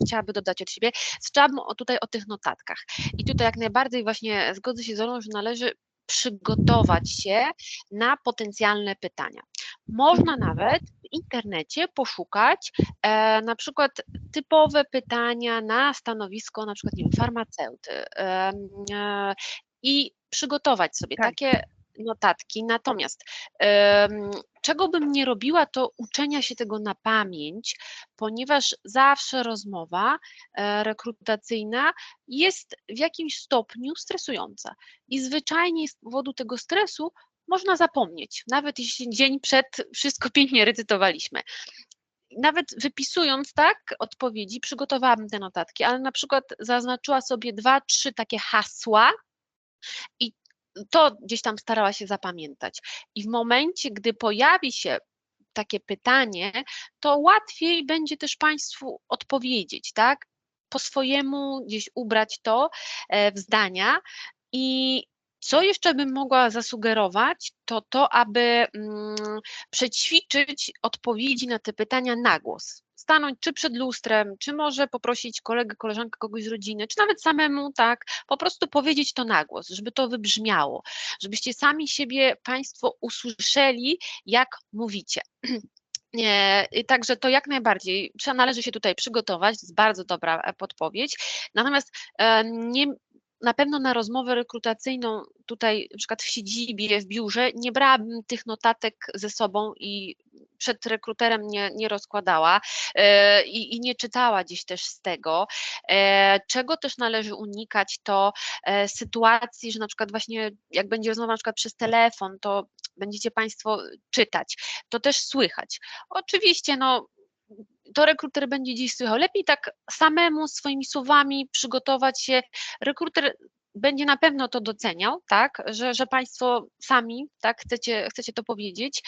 chciałaby dodać od siebie. Zaczęłabym tutaj o tych notatkach. I tutaj jak najbardziej właśnie zgodzę się z Olą, że należy przygotować się na potencjalne pytania. Można nawet w internecie poszukać na przykład typowe pytania na stanowisko na przykład, nie wiem, farmaceuty i przygotować sobie takie notatki. Natomiast czego bym nie robiła, to uczenia się tego na pamięć, ponieważ zawsze rozmowa rekrutacyjna jest w jakimś stopniu stresująca i zwyczajnie z powodu tego stresu można zapomnieć, nawet jeśli dzień przed wszystko pięknie recytowaliśmy. Nawet wypisując tak odpowiedzi, przygotowałabym te notatki, ale na przykład zaznaczyła sobie 2-3 takie hasła i to gdzieś tam starała się zapamiętać. I w momencie, gdy pojawi się takie pytanie, to łatwiej będzie też Państwu odpowiedzieć, tak? Po swojemu gdzieś ubrać to w zdania. I co jeszcze bym mogła zasugerować, to aby przećwiczyć odpowiedzi na te pytania na głos. Stanąć czy przed lustrem, czy może poprosić kolegę, koleżankę, kogoś z rodziny, czy nawet samemu, tak, po prostu powiedzieć to na głos, żeby to wybrzmiało, żebyście sami siebie Państwo usłyszeli, jak mówicie. Także to jak najbardziej należy się tutaj przygotować, to jest bardzo dobra podpowiedź. Natomiast na pewno na rozmowę rekrutacyjną tutaj na przykład w siedzibie, w biurze nie brałabym tych notatek ze sobą i przed rekruterem nie rozkładała i nie czytała gdzieś też z tego. Czego też należy unikać, to sytuacji, że na przykład właśnie jak będzie rozmowa na przykład przez telefon, to będziecie Państwo czytać, to też słychać. Oczywiście to rekruter będzie gdzieś słychał. Lepiej tak samemu swoimi słowami przygotować się. Rekruter będzie na pewno to doceniał, tak, że Państwo sami tak chcecie to powiedzieć.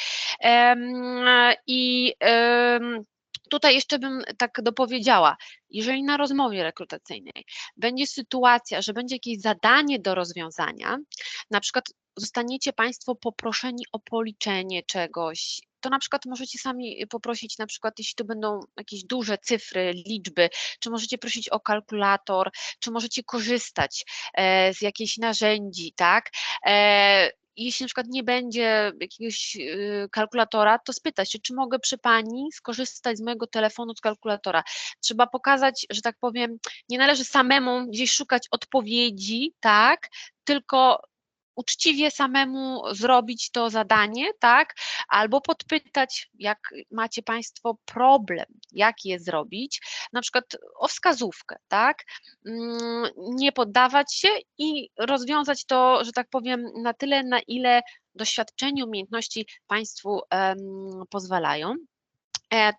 Tutaj jeszcze bym tak dopowiedziała, jeżeli na rozmowie rekrutacyjnej będzie sytuacja, że będzie jakieś zadanie do rozwiązania, na przykład zostaniecie Państwo poproszeni o policzenie czegoś, to na przykład możecie sami poprosić, na przykład jeśli to będą jakieś duże cyfry, liczby, czy możecie prosić o kalkulator, czy możecie korzystać z jakichś narzędzi, tak? Jeśli na przykład nie będzie jakiegoś kalkulatora, to spytać się, czy mogę przy Pani skorzystać z mojego telefonu, z kalkulatora. Trzeba pokazać, że tak powiem, nie należy samemu gdzieś szukać odpowiedzi, tak, tylko uczciwie samemu zrobić to zadanie, tak? Albo podpytać, jak macie Państwo problem, jak je zrobić, na przykład o wskazówkę, tak? Nie poddawać się i rozwiązać to, że tak powiem, na tyle, na ile doświadczenie, umiejętności Państwu pozwalają.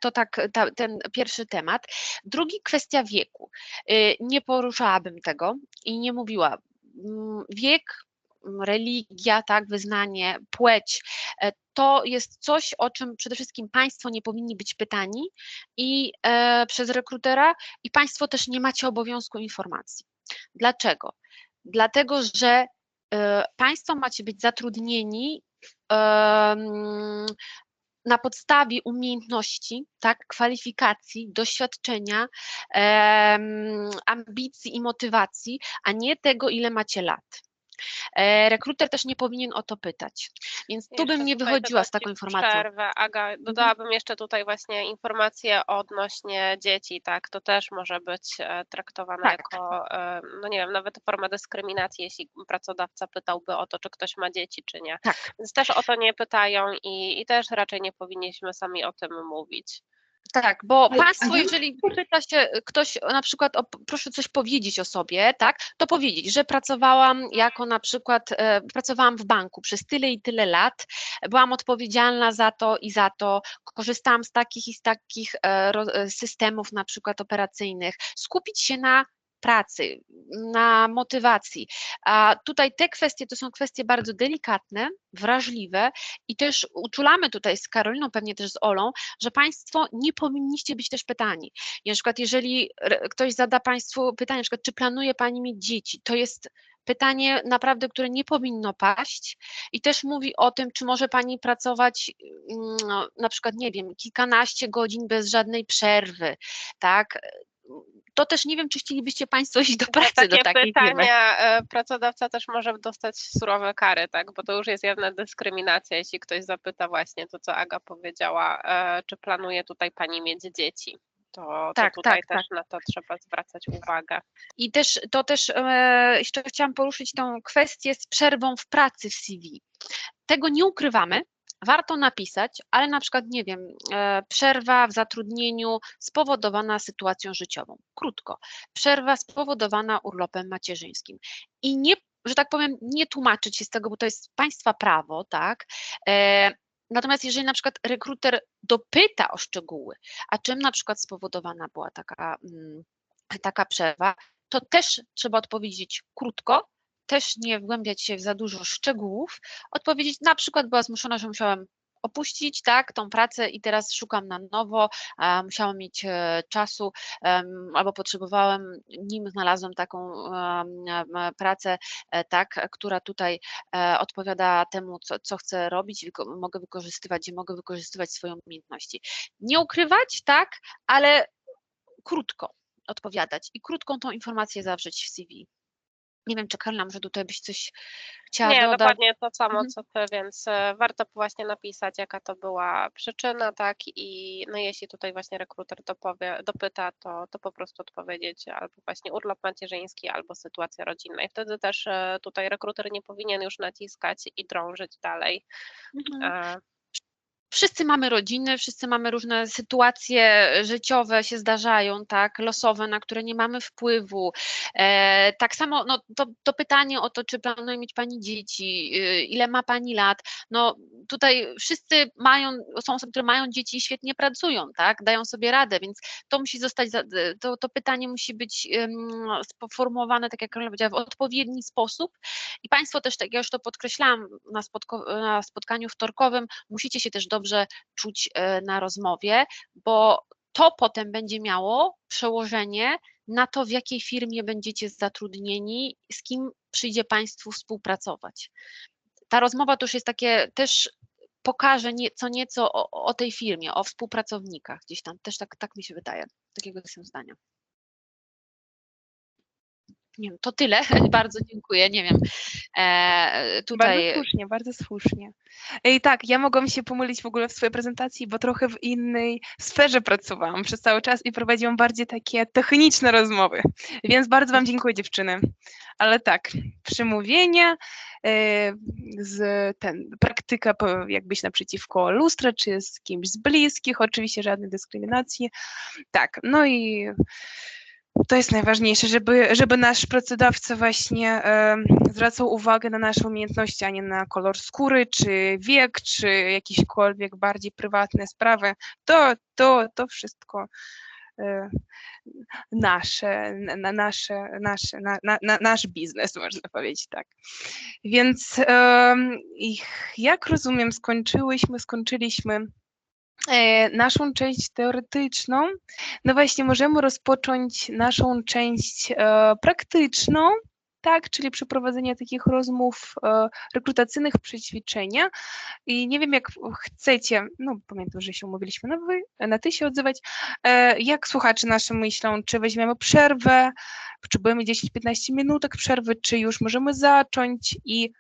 To tak, ten pierwszy temat. Drugi, kwestia wieku. Nie poruszałabym tego i nie mówiła. Wiek, religia, tak, wyznanie, płeć, to jest coś, o czym przede wszystkim Państwo nie powinni być pytani i przez rekrutera i Państwo też nie macie obowiązku informacji. Dlaczego? Dlatego, że Państwo macie być zatrudnieni na podstawie umiejętności, tak, kwalifikacji, doświadczenia, ambicji i motywacji, a nie tego, ile macie lat. Rekruter też nie powinien o to pytać, więc tu bym nie wychodziła z taką informacją. Przerwę, Aga, dodałabym jeszcze tutaj właśnie informacje odnośnie dzieci, tak, to też może być traktowane Tak. jako, no nie wiem, nawet forma dyskryminacji, jeśli pracodawca pytałby o to, czy ktoś ma dzieci, czy nie. Tak. Więc też o to nie pytają i też raczej nie powinniśmy sami o tym mówić. Tak, bo Państwo, jeżeli pyta się ktoś na przykład, proszę coś powiedzieć o sobie, tak, to powiedzieć, że pracowałam jako na przykład, pracowałam w banku przez tyle i tyle lat, byłam odpowiedzialna za to i za to, korzystałam z takich i z takich systemów na przykład operacyjnych, skupić się na pracy, na motywacji. A tutaj te kwestie to są kwestie bardzo delikatne, wrażliwe i też uczulamy tutaj z Karoliną, pewnie też z Olą, że Państwo nie powinniście być też pytani. I na przykład jeżeli ktoś zada Państwu pytanie, na przykład czy planuje Pani mieć dzieci, to jest pytanie naprawdę, które nie powinno paść i też mówi o tym, czy może Pani pracować na przykład, nie wiem, kilkanaście godzin bez żadnej przerwy, tak? To też nie wiem, czy chcielibyście Państwo iść do pracy do takiej firmy. pytania pracodawca też może dostać surowe kary, tak? Bo to już jest jawna dyskryminacja, jeśli ktoś zapyta właśnie to, co Aga powiedziała, czy planuje tutaj Pani mieć dzieci. To tutaj też na to trzeba zwracać uwagę. I też to też jeszcze chciałam poruszyć tą kwestię z przerwą w pracy w CV. Tego nie ukrywamy. Warto napisać, ale na przykład, nie wiem, przerwa w zatrudnieniu spowodowana sytuacją życiową. Krótko. Przerwa spowodowana urlopem macierzyńskim. I nie, że tak powiem, nie tłumaczyć się z tego, bo to jest państwa prawo, tak? Natomiast jeżeli na przykład rekruter dopyta o szczegóły, a czym na przykład spowodowana była taka przerwa, to też trzeba odpowiedzieć krótko, też nie wgłębiać się w za dużo szczegółów, odpowiedzieć, na przykład była zmuszona, że musiałam opuścić, tak, tą pracę i teraz szukam na nowo, musiałam mieć czasu albo potrzebowałem, nim znalazłam taką pracę, tak, która tutaj odpowiada temu, co chcę robić, mogę wykorzystywać, gdzie mogę wykorzystywać swoje umiejętności. Nie ukrywać, tak, ale krótko odpowiadać i krótką tą informację zawrzeć w CV. Nie wiem, czy Karolina, może tutaj byś coś chciała dodać? Nie, dokładnie to samo, co Ty, więc warto właśnie napisać, jaka to była przyczyna, tak, i no jeśli tutaj właśnie rekruter dopyta, to po prostu odpowiedzieć albo właśnie urlop macierzyński, albo sytuacja rodzinna i wtedy też tutaj rekruter nie powinien już naciskać i drążyć dalej. Wszyscy mamy rodziny, wszyscy mamy różne sytuacje życiowe się zdarzają, tak, losowe, na które nie mamy wpływu. Tak samo no, to pytanie o to, czy planuje mieć Pani dzieci, ile ma Pani lat, no tutaj wszyscy są osoby, które mają dzieci i świetnie pracują, tak, dają sobie radę, więc to musi zostać, to pytanie musi być sformułowane, tak jak Karolina powiedziała, w odpowiedni sposób i Państwo też, tak ja już to podkreślałam na spotkaniu wtorkowym, musicie się też dobrze czuć na rozmowie, bo to potem będzie miało przełożenie na to, w jakiej firmie będziecie zatrudnieni, z kim przyjdzie Państwu współpracować. Ta rozmowa to już jest takie, też pokaże co nieco o tej firmie, o współpracownikach gdzieś tam, też tak mi się wydaje, takiego jestem zdania. Nie wiem, to tyle. Bardzo dziękuję. Nie wiem, tutaj... Bardzo słusznie. I tak, ja mogłam się pomylić w ogóle w swojej prezentacji, bo trochę w innej sferze pracowałam przez cały czas i prowadziłam bardziej takie techniczne rozmowy. Więc bardzo Wam dziękuję, dziewczyny. Ale tak, przemówienie, praktyka jak być naprzeciwko lustra, czy z kimś z bliskich, oczywiście żadnej dyskryminacji. Tak, no i to jest najważniejsze, żeby nasz pracodawca właśnie zwracał uwagę na nasze umiejętności, a nie na kolor skóry, czy wiek, czy jakiekolwiek bardziej prywatne sprawy. To wszystko nasz biznes, można powiedzieć tak. Więc jak rozumiem, skończyliśmy naszą część teoretyczną. No właśnie, możemy rozpocząć naszą część praktyczną, tak, czyli przeprowadzenie takich rozmów rekrutacyjnych, przećwiczenia. I nie wiem, jak chcecie, no pamiętam, że się umówiliśmy na wy, na ty się odzywać, jak słuchacze nasze myślą, czy weźmiemy przerwę, potrzebujemy 10-15 minutek przerwy, czy już możemy zacząć i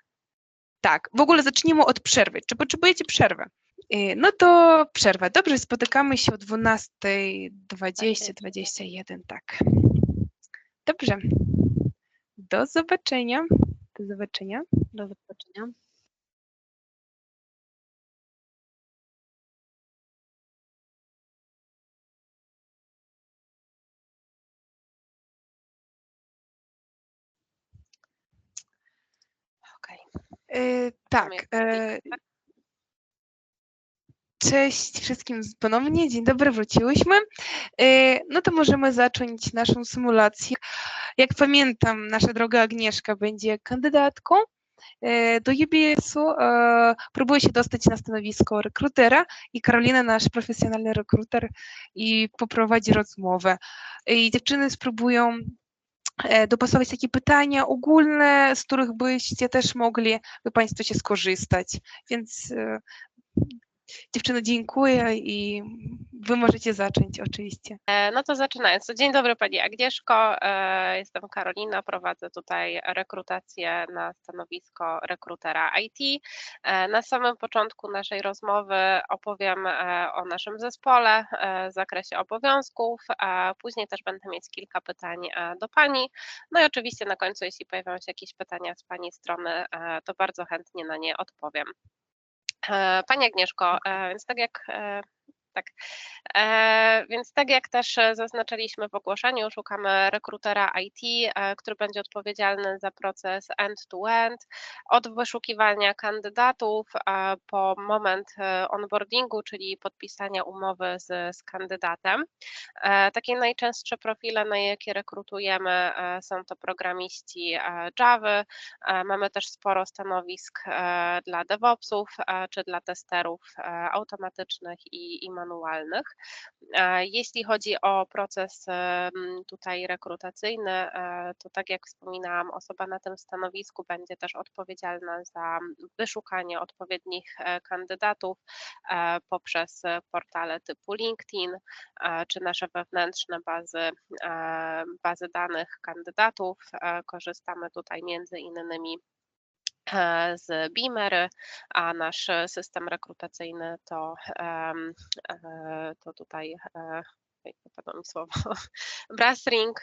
tak, w ogóle zacznijmy od przerwy. Czy potrzebujecie przerwę? No to przerwa. Dobrze, spotykamy się o 12:20, 21, tak. Dobrze. Do zobaczenia. Do zobaczenia. Do zobaczenia. Okej. Tak. Cześć wszystkim ponownie, dzień dobry, wróciłyśmy. No to możemy zacząć naszą symulację. Jak pamiętam, nasza droga Agnieszka będzie kandydatką do UBS-u, próbuje się dostać na stanowisko rekrutera i Karolina, nasz profesjonalny rekruter, i poprowadzi rozmowę. I dziewczyny spróbują dopasować takie pytania ogólne, z których byście też mogli Państwo się skorzystać. Więc dziewczyny, dziękuję i wy możecie zacząć oczywiście. No to zaczynając. Dzień dobry Pani Agnieszko, jestem Karolina, prowadzę tutaj rekrutację na stanowisko rekrutera IT. Na samym początku naszej rozmowy opowiem o naszym zespole, zakresie obowiązków, a później też będę mieć kilka pytań do Pani. No i oczywiście na końcu, jeśli pojawią się jakieś pytania z Pani strony, to bardzo chętnie na nie odpowiem. Pani Agnieszko, więc tak jak też zaznaczyliśmy w ogłoszeniu, szukamy rekrutera IT, który będzie odpowiedzialny za proces end-to-end, od wyszukiwania kandydatów po moment onboardingu, czyli podpisania umowy z kandydatem. Takie najczęstsze profile, na jakie rekrutujemy, są to programiści Java. Mamy też sporo stanowisk dla DevOpsów czy dla testerów automatycznych i manualnych. Jeśli chodzi o proces tutaj rekrutacyjny, to tak jak wspominałam, osoba na tym stanowisku będzie też odpowiedzialna za wyszukanie odpowiednich kandydatów poprzez portale typu LinkedIn czy nasze wewnętrzne bazy danych kandydatów. Korzystamy tutaj między innymi z Beamery, a nasz system rekrutacyjny to tutaj wypadło mi słowo, Brassring,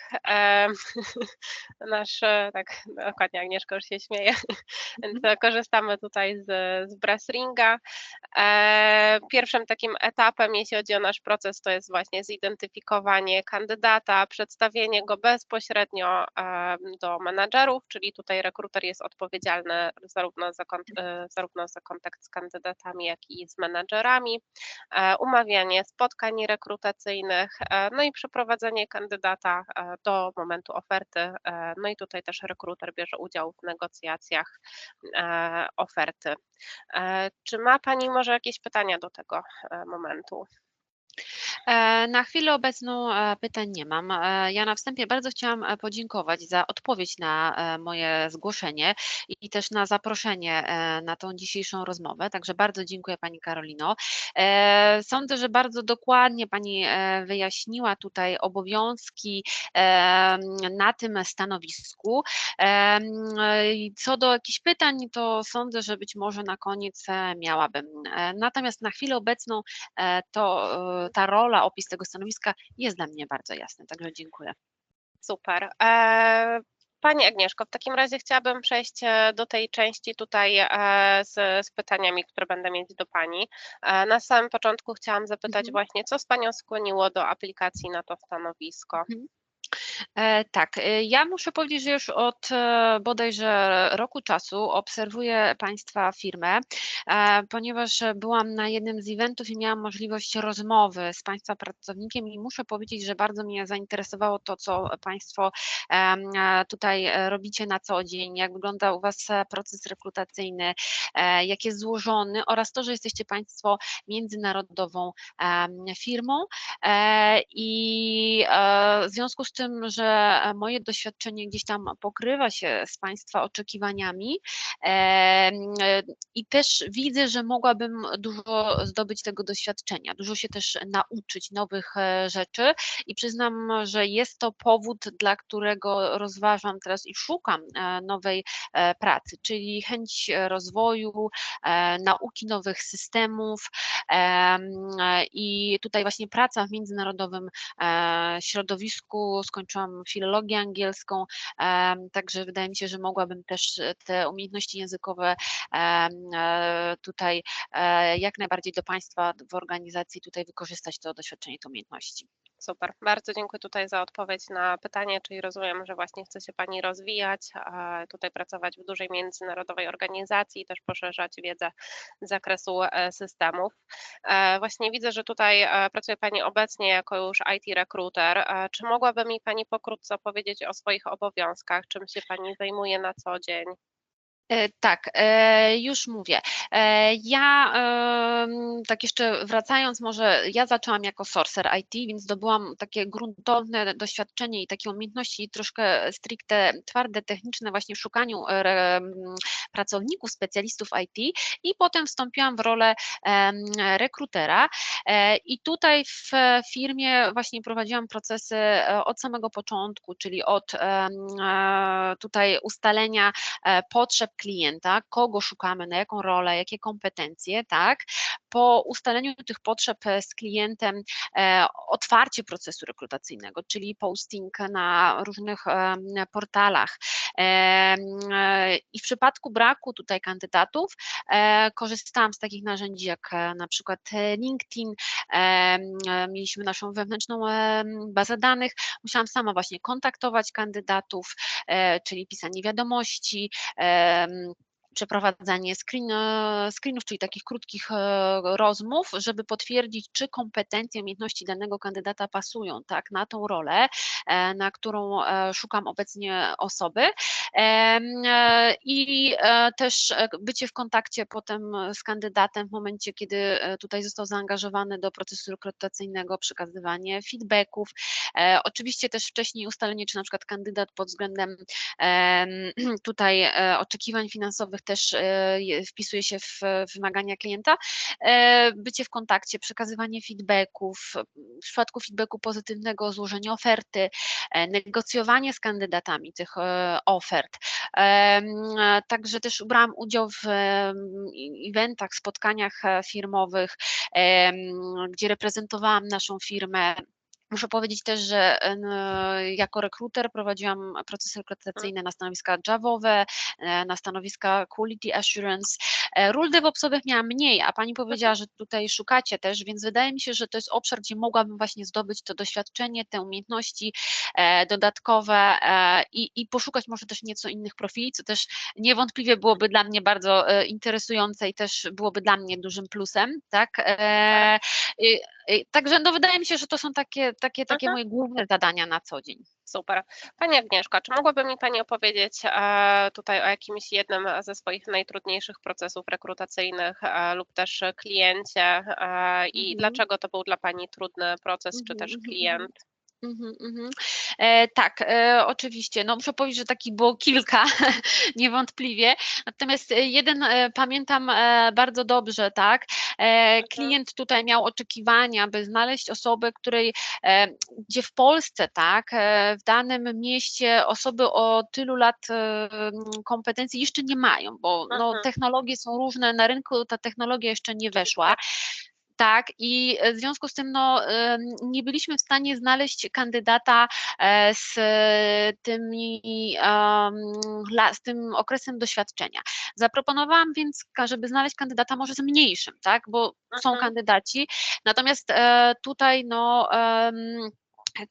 nasz, tak dokładnie Agnieszka już się śmieje, więc korzystamy tutaj z Brassringa. Pierwszym takim etapem, jeśli chodzi o nasz proces, to jest właśnie zidentyfikowanie kandydata, przedstawienie go bezpośrednio do menadżerów, czyli tutaj rekruter jest odpowiedzialny zarówno za kontakt z kandydatami, jak i z menadżerami, umawianie spotkań rekrutacyjnych, no i przeprowadzenie kandydata do momentu oferty, no i tutaj też rekruter bierze udział w negocjacjach oferty. Czy ma Pani może jakieś pytania do tego momentu? Na chwilę obecną pytań nie mam. Ja na wstępie bardzo chciałam podziękować za odpowiedź na moje zgłoszenie i też na zaproszenie na tą dzisiejszą rozmowę, także bardzo dziękuję Pani Karolino. Sądzę, że bardzo dokładnie Pani wyjaśniła tutaj obowiązki na tym stanowisku. Co do jakichś pytań, to sądzę, że być może na koniec miałabym. Natomiast na chwilę obecną to ta rola, opis tego stanowiska jest dla mnie bardzo jasny, także dziękuję. Super. Pani Agnieszko, w takim razie chciałabym przejść do tej części tutaj z pytaniami, które będę mieć do Pani. Na samym początku chciałam zapytać właśnie, co z Panią skłoniło do aplikacji na to stanowisko? Tak, ja muszę powiedzieć, że już od bodajże roku czasu obserwuję Państwa firmę, ponieważ byłam na jednym z eventów i miałam możliwość rozmowy z Państwa pracownikiem i muszę powiedzieć, że bardzo mnie zainteresowało to, co Państwo tutaj robicie na co dzień, jak wygląda u Was proces rekrutacyjny, jak jest złożony oraz to, że jesteście Państwo międzynarodową firmą i w związku z tym, że moje doświadczenie gdzieś tam pokrywa się z Państwa oczekiwaniami i też widzę, że mogłabym dużo zdobyć tego doświadczenia, dużo się też nauczyć nowych rzeczy i przyznam, że jest to powód, dla którego rozważam teraz i szukam nowej pracy, czyli chęć rozwoju, nauki nowych systemów i tutaj właśnie praca w międzynarodowym środowisku, skończyłam filologię angielską, także wydaje mi się, że mogłabym też te umiejętności językowe tutaj jak najbardziej do Państwa w organizacji tutaj wykorzystać to doświadczenie, te umiejętności. Super, bardzo dziękuję tutaj za odpowiedź na pytanie, czyli rozumiem, że właśnie chce się Pani rozwijać, tutaj pracować w dużej międzynarodowej organizacji i też poszerzać wiedzę z zakresu systemów. Właśnie widzę, że tutaj pracuje Pani obecnie jako już IT recruiter. Czy mogłaby mi Pani pokrótce opowiedzieć o swoich obowiązkach, czym się Pani zajmuje na co dzień? Tak, już mówię. Ja, tak jeszcze wracając, może ja zaczęłam jako sorcerer IT, więc zdobyłam takie gruntowne doświadczenie i takie umiejętności troszkę stricte twarde, techniczne właśnie w szukaniu pracowników, specjalistów IT i potem wstąpiłam w rolę rekrutera i tutaj w firmie właśnie prowadziłam procesy od samego początku, czyli od tutaj ustalenia potrzeb klienta, kogo szukamy, na jaką rolę, jakie kompetencje, tak? Po ustaleniu tych potrzeb z klientem otwarcie procesu rekrutacyjnego, czyli posting na różnych portalach i w przypadku braku tutaj kandydatów korzystałam z takich narzędzi jak na przykład LinkedIn, mieliśmy naszą wewnętrzną bazę danych, musiałam sama właśnie kontaktować kandydatów, czyli pisanie wiadomości, przeprowadzanie screenów, czyli takich krótkich rozmów, żeby potwierdzić, czy kompetencje, umiejętności danego kandydata pasują tak, na tą rolę, na którą szukam obecnie osoby i też bycie w kontakcie potem z kandydatem w momencie, kiedy tutaj został zaangażowany do procesu rekrutacyjnego, przekazywanie feedbacków, oczywiście też wcześniej ustalenie, czy na przykład kandydat pod względem tutaj oczekiwań finansowych też wpisuje się w wymagania klienta, bycie w kontakcie, przekazywanie feedbacków, w przypadku feedbacku pozytywnego złożenie oferty, negocjowanie z kandydatami tych ofert. Także też brałam udział w eventach, spotkaniach firmowych, gdzie reprezentowałam naszą firmę. Muszę powiedzieć też, że jako rekruter prowadziłam procesy rekrutacyjne na stanowiska Javowe, na stanowiska Quality Assurance. Ról DevOpsowych miałam mniej, a Pani powiedziała, że tutaj szukacie też, więc wydaje mi się, że to jest obszar, gdzie mogłabym właśnie zdobyć to doświadczenie, te umiejętności dodatkowe i poszukać może też nieco innych profili, co też niewątpliwie byłoby dla mnie bardzo interesujące i też byłoby dla mnie dużym plusem, tak? Także no wydaje mi się, że to są takie moje główne zadania na co dzień. Super. Pani Agnieszka, czy mogłaby mi Pani opowiedzieć tutaj o jakimś jednym ze swoich najtrudniejszych procesów rekrutacyjnych lub też kliencie i dlaczego to był dla Pani trudny proces, czy też klient? Tak, oczywiście. No muszę powiedzieć, że takich było kilka, niewątpliwie. Natomiast jeden pamiętam bardzo dobrze, tak. Klient tutaj miał oczekiwania, by znaleźć osobę, gdzie w Polsce, tak, w danym mieście osoby o tylu lat kompetencji jeszcze nie mają, bo no, technologie są różne, na rynku ta technologia jeszcze nie weszła. Tak, i w związku z tym no, nie byliśmy w stanie znaleźć kandydata z z tym okresem doświadczenia. Zaproponowałam więc, żeby znaleźć kandydata może z mniejszym, tak, bo są kandydaci, natomiast tutaj no,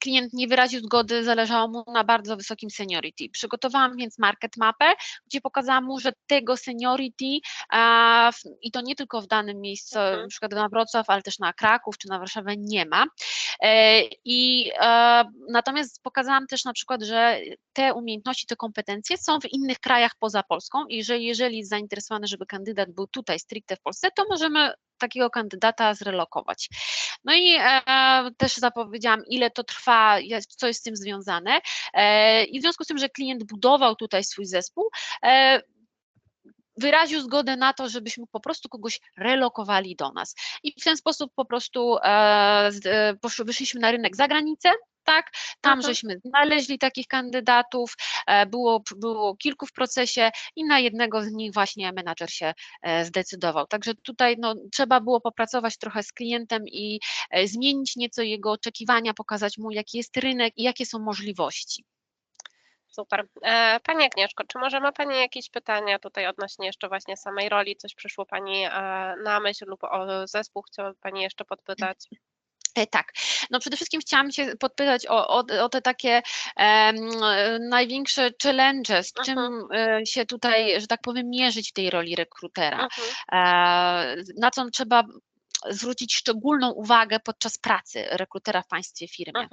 klient nie wyraził zgody, zależało mu na bardzo wysokim seniority. Przygotowałam więc market mapę, gdzie pokazałam mu, że tego seniority i to nie tylko w danym miejscu, na przykład na Wrocław, ale też na Kraków czy na Warszawę nie ma. Natomiast pokazałam też na przykład, że te umiejętności, te kompetencje są w innych krajach poza Polską i że jeżeli jest zainteresowany, żeby kandydat był tutaj stricte w Polsce, to możemy takiego kandydata zrelokować. No i też zapowiedziałam, ile to trwa, co jest z tym związane i w związku z tym, że klient budował tutaj swój zespół, wyraził zgodę na to, żebyśmy po prostu kogoś relokowali do nas. I w ten sposób po prostu wyszliśmy na rynek za granicę, tak, tam żeśmy znaleźli takich kandydatów, było kilku w procesie i na jednego z nich właśnie menadżer się zdecydował. Także tutaj no, trzeba było popracować trochę z klientem i zmienić nieco jego oczekiwania, pokazać mu, jaki jest rynek i jakie są możliwości. Super. Pani Agnieszko, czy może ma Pani jakieś pytania tutaj odnośnie jeszcze właśnie samej roli? Coś przyszło Pani na myśl lub o zespół chciałaby Pani jeszcze podpytać? Tak, no przede wszystkim chciałam się podpytać o te takie największe challenge, z czym się tutaj, że tak powiem, mierzyć w tej roli rekrutera, na co trzeba zwrócić szczególną uwagę podczas pracy rekrutera w państwie firmy.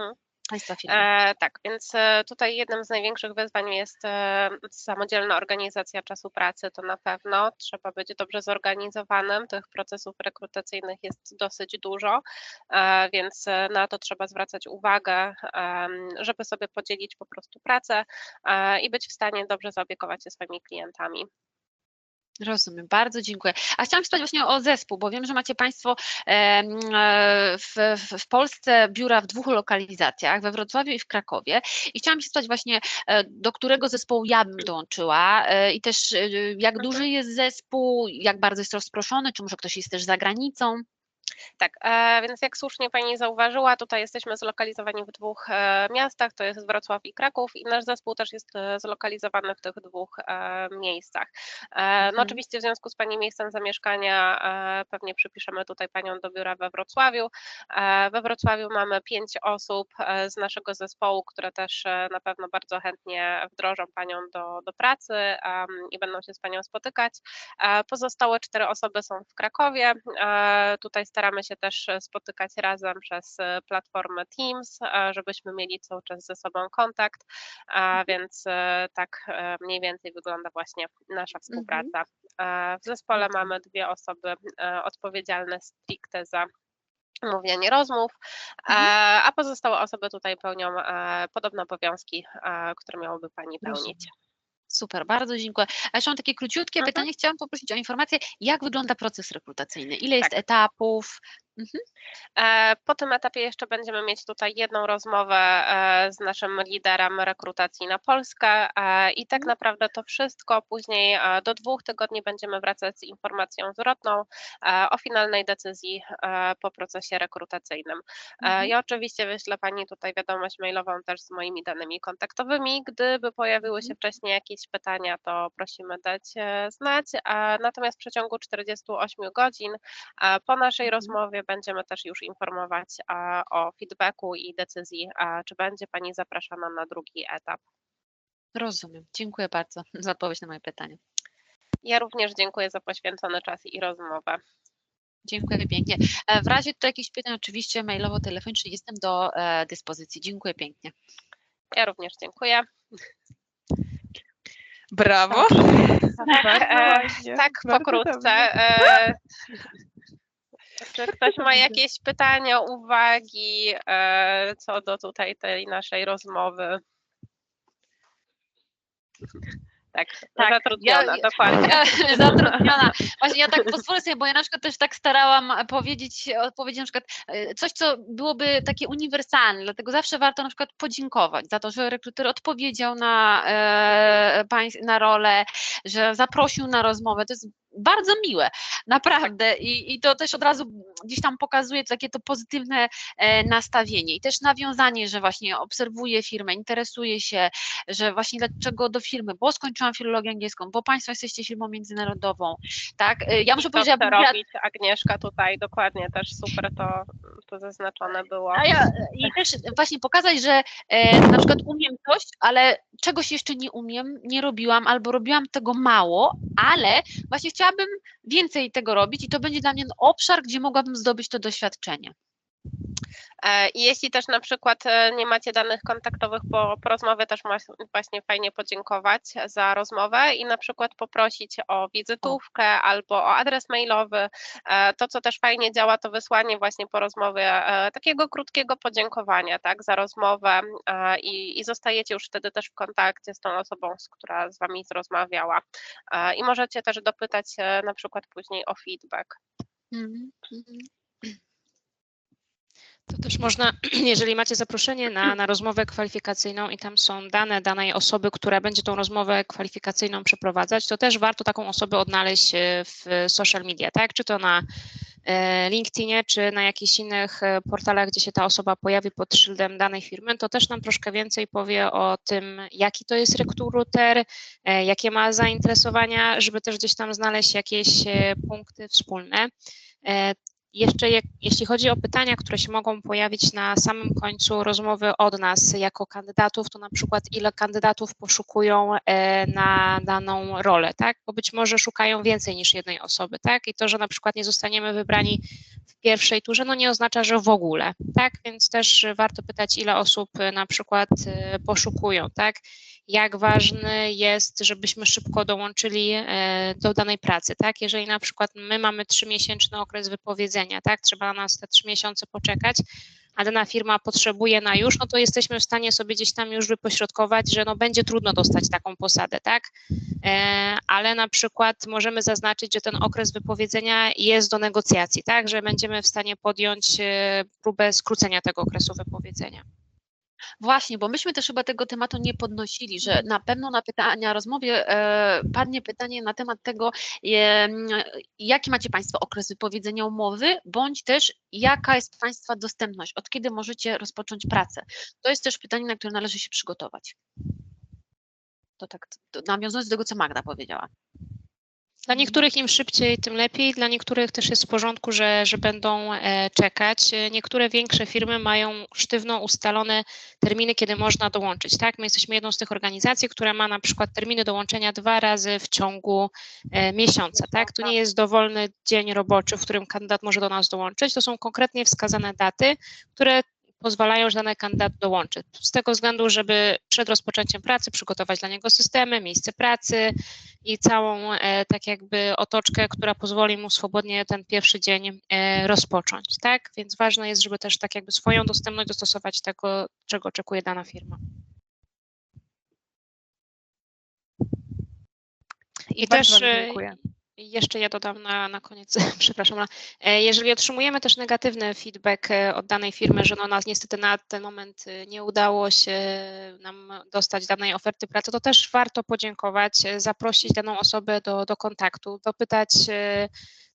Tak, więc tutaj jednym z największych wyzwań jest samodzielna organizacja czasu pracy, to na pewno trzeba być dobrze zorganizowanym, tych procesów rekrutacyjnych jest dosyć dużo, więc na to trzeba zwracać uwagę, żeby sobie podzielić po prostu pracę i być w stanie dobrze zaopiekować się swoimi klientami. Rozumiem, bardzo dziękuję. A chciałam spytać właśnie o zespół, bo wiem, że macie Państwo w Polsce biura w 2 lokalizacjach, we Wrocławiu i w Krakowie. I chciałam się spytać właśnie, do którego zespołu ja bym dołączyła i też jak duży jest zespół, jak bardzo jest rozproszony, czy może ktoś jest też za granicą? Tak, więc jak słusznie Pani zauważyła, tutaj jesteśmy zlokalizowani w 2 miastach, to jest Wrocław i Kraków i nasz zespół też jest zlokalizowany w tych 2 miejscach. No oczywiście w związku z Pani miejscem zamieszkania pewnie przypiszemy tutaj Panią do biura we Wrocławiu. We Wrocławiu mamy 5 osób z naszego zespołu, które też na pewno bardzo chętnie wdrożą Panią do pracy i będą się z Panią spotykać. Pozostałe 4 osoby są w Krakowie. Tutaj staramy się też spotykać razem przez platformę Teams, żebyśmy mieli cały czas ze sobą kontakt, więc tak mniej więcej wygląda właśnie nasza współpraca. W zespole mamy 2 osoby odpowiedzialne stricte za omówienie rozmów, a pozostałe osoby tutaj pełnią podobne obowiązki, które miałoby Pani pełnić. Super, bardzo dziękuję. A jeszcze mam takie króciutkie pytanie. Chciałam poprosić o informację, jak wygląda proces rekrutacyjny? Ile jest etapów? Po tym etapie jeszcze będziemy mieć tutaj jedną rozmowę z naszym liderem rekrutacji na Polskę i tak naprawdę to wszystko. Później do 2 tygodni będziemy wracać z informacją zwrotną o finalnej decyzji po procesie rekrutacyjnym. Ja oczywiście wyślę Pani tutaj wiadomość mailową też z moimi danymi kontaktowymi. Gdyby pojawiły się wcześniej jakieś pytania, to prosimy dać znać. Natomiast w przeciągu 48 godzin po naszej rozmowie będziemy też już informować o feedbacku i decyzji, czy będzie Pani zapraszana na drugi etap. Rozumiem. Dziękuję bardzo za odpowiedź na moje pytanie. Ja również dziękuję za poświęcony czas i rozmowę. Dziękuję pięknie. W razie tutaj jakichś pytań oczywiście mailowo, telefonicznie jestem do dyspozycji. Dziękuję pięknie. Ja również dziękuję. Brawo. Tak, pokrótce. Czy ktoś ma jakieś pytania, uwagi co do tutaj tej naszej rozmowy? Tak, zatrudniona, dokładnie. Zatrudniona. Właśnie ja tak pozwolę sobie, bo ja na przykład też tak starałam odpowiedzieć na przykład coś, co byłoby takie uniwersalne, dlatego zawsze warto na przykład podziękować za to, że rekruter odpowiedział na rolę, że zaprosił na rozmowę. To jest bardzo miłe, naprawdę. I to też od razu gdzieś tam pokazuje takie to pozytywne nastawienie i też nawiązanie, że właśnie obserwuję firmę, interesuję się, że właśnie dlaczego do firmy, bo skończyłam filologię angielską, bo Państwo jesteście firmą międzynarodową, tak? Ja muszę To powiedzieć, chce ja bym robić Agnieszka tutaj, dokładnie, też super to zaznaczone było. I też właśnie pokazać, że na przykład umiem coś, ale czegoś jeszcze nie umiem, nie robiłam albo robiłam tego mało, ale właśnie chciałabym więcej tego robić i to będzie dla mnie obszar, gdzie mogłabym zdobyć to doświadczenie. I jeśli też na przykład nie macie danych kontaktowych po rozmowie, też właśnie fajnie podziękować za rozmowę i na przykład poprosić o wizytówkę albo o adres mailowy. To, co też fajnie działa, to wysłanie właśnie po rozmowie takiego krótkiego podziękowania, tak, za rozmowę i zostajecie już wtedy też w kontakcie z tą osobą, która z Wami rozmawiała. I możecie też dopytać na przykład później o feedback. To też można, jeżeli macie zaproszenie na rozmowę kwalifikacyjną i tam są dane danej osoby, która będzie tą rozmowę kwalifikacyjną przeprowadzać, to też warto taką osobę odnaleźć w social media, tak? Czy to na LinkedInie, czy na jakichś innych portalach, gdzie się ta osoba pojawi pod szyldem danej firmy, to też nam troszkę więcej powie o tym, jaki to jest rekruter, jakie ma zainteresowania, żeby też gdzieś tam znaleźć jakieś punkty wspólne. Jeszcze jeśli chodzi o pytania, które się mogą pojawić na samym końcu rozmowy od nas jako kandydatów, to na przykład ile kandydatów poszukują na daną rolę, tak? Bo być może szukają więcej niż jednej osoby, tak? I to, że na przykład nie zostaniemy wybrani w pierwszej turze, no nie oznacza, że w ogóle, tak? Więc też warto pytać, ile osób na przykład poszukują, tak? Jak ważny jest, żebyśmy szybko dołączyli do danej pracy, tak? Jeżeli na przykład my mamy 3-miesięczny okres wypowiedzenia, tak? Trzeba na nas te 3 miesiące poczekać, a dana firma potrzebuje na już, no to jesteśmy w stanie sobie gdzieś tam już wypośrodkować, że no będzie trudno dostać taką posadę, tak? Ale na przykład możemy zaznaczyć, że ten okres wypowiedzenia jest do negocjacji, tak? Że będziemy w stanie podjąć próbę skrócenia tego okresu wypowiedzenia. Właśnie, bo myśmy też chyba tego tematu nie podnosili, że na pewno na rozmowie padnie pytanie na temat tego, jaki macie Państwo okres wypowiedzenia umowy, bądź też jaka jest Państwa dostępność, od kiedy możecie rozpocząć pracę. To jest też pytanie, na które należy się przygotować. To tak, nawiązując do tego, co Magda powiedziała. Dla niektórych im szybciej, tym lepiej. Dla niektórych też jest w porządku, że będą czekać. Niektóre większe firmy mają sztywno ustalone terminy, kiedy można dołączyć. Tak? My jesteśmy jedną z tych organizacji, która ma na przykład terminy dołączenia 2 razy w ciągu miesiąca. Tak? To nie jest dowolny dzień roboczy, w którym kandydat może do nas dołączyć. To są konkretnie wskazane daty, które pozwalają, że dany kandydat dołączy. Z tego względu, żeby przed rozpoczęciem pracy przygotować dla niego systemy, miejsce pracy i całą tak jakby otoczkę, która pozwoli mu swobodnie ten pierwszy dzień rozpocząć, tak? Więc ważne jest, żeby też tak jakby swoją dostępność dostosować tego, czego oczekuje dana firma. I też dziękuję. jeszcze ja dodam na koniec, przepraszam, jeżeli otrzymujemy też negatywny feedback od danej firmy, że no nas niestety na ten moment nie udało się nam dostać danej oferty pracy, to też warto podziękować, zaprosić daną osobę do kontaktu, dopytać,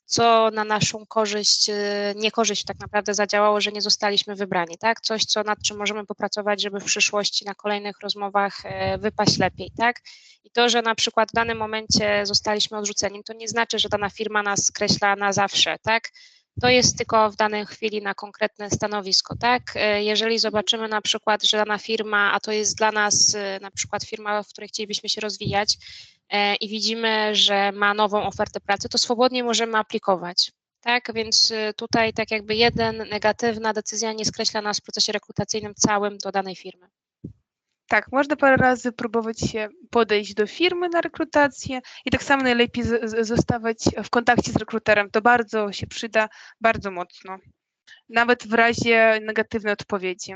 co na naszą korzyść, niekorzyść tak naprawdę zadziałało, że nie zostaliśmy wybrani, tak? Coś, nad czym możemy popracować, żeby w przyszłości na kolejnych rozmowach wypaść lepiej, tak? I to, że na przykład w danym momencie zostaliśmy odrzuceni, to nie znaczy, że dana firma nas skreśla na zawsze, tak? To jest tylko w danej chwili na konkretne stanowisko, tak? Jeżeli zobaczymy na przykład, że dana firma, a to jest dla nas na przykład firma, w której chcielibyśmy się rozwijać i widzimy, że ma nową ofertę pracy, to swobodnie możemy aplikować, tak? Więc tutaj tak jakby negatywna decyzja nie skreśla nas w procesie rekrutacyjnym całym do danej firmy. Tak, można parę razy próbować się podejść do firmy na rekrutację i tak samo najlepiej zostawać w kontakcie z rekruterem. To bardzo się przyda, bardzo mocno. Nawet w razie negatywnej odpowiedzi.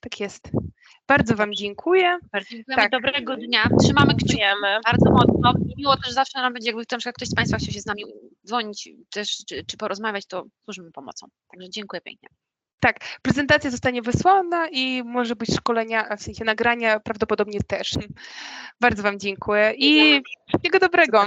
Tak jest. Bardzo Wam dziękuję. Bardzo dziękujemy. Tak. Dobrego dnia. Trzymamy kciuki Dziękujemy. bardzo mocno. I miło też zawsze nam będzie, jakby na przykład ktoś z Państwa chciał się z nami dzwonić też, czy porozmawiać, to służymy pomocą. Także dziękuję pięknie. Tak, prezentacja zostanie wysłana i może być szkolenia, w sensie nagrania prawdopodobnie też. Bardzo Wam dziękuję i wszystkiego dobrego.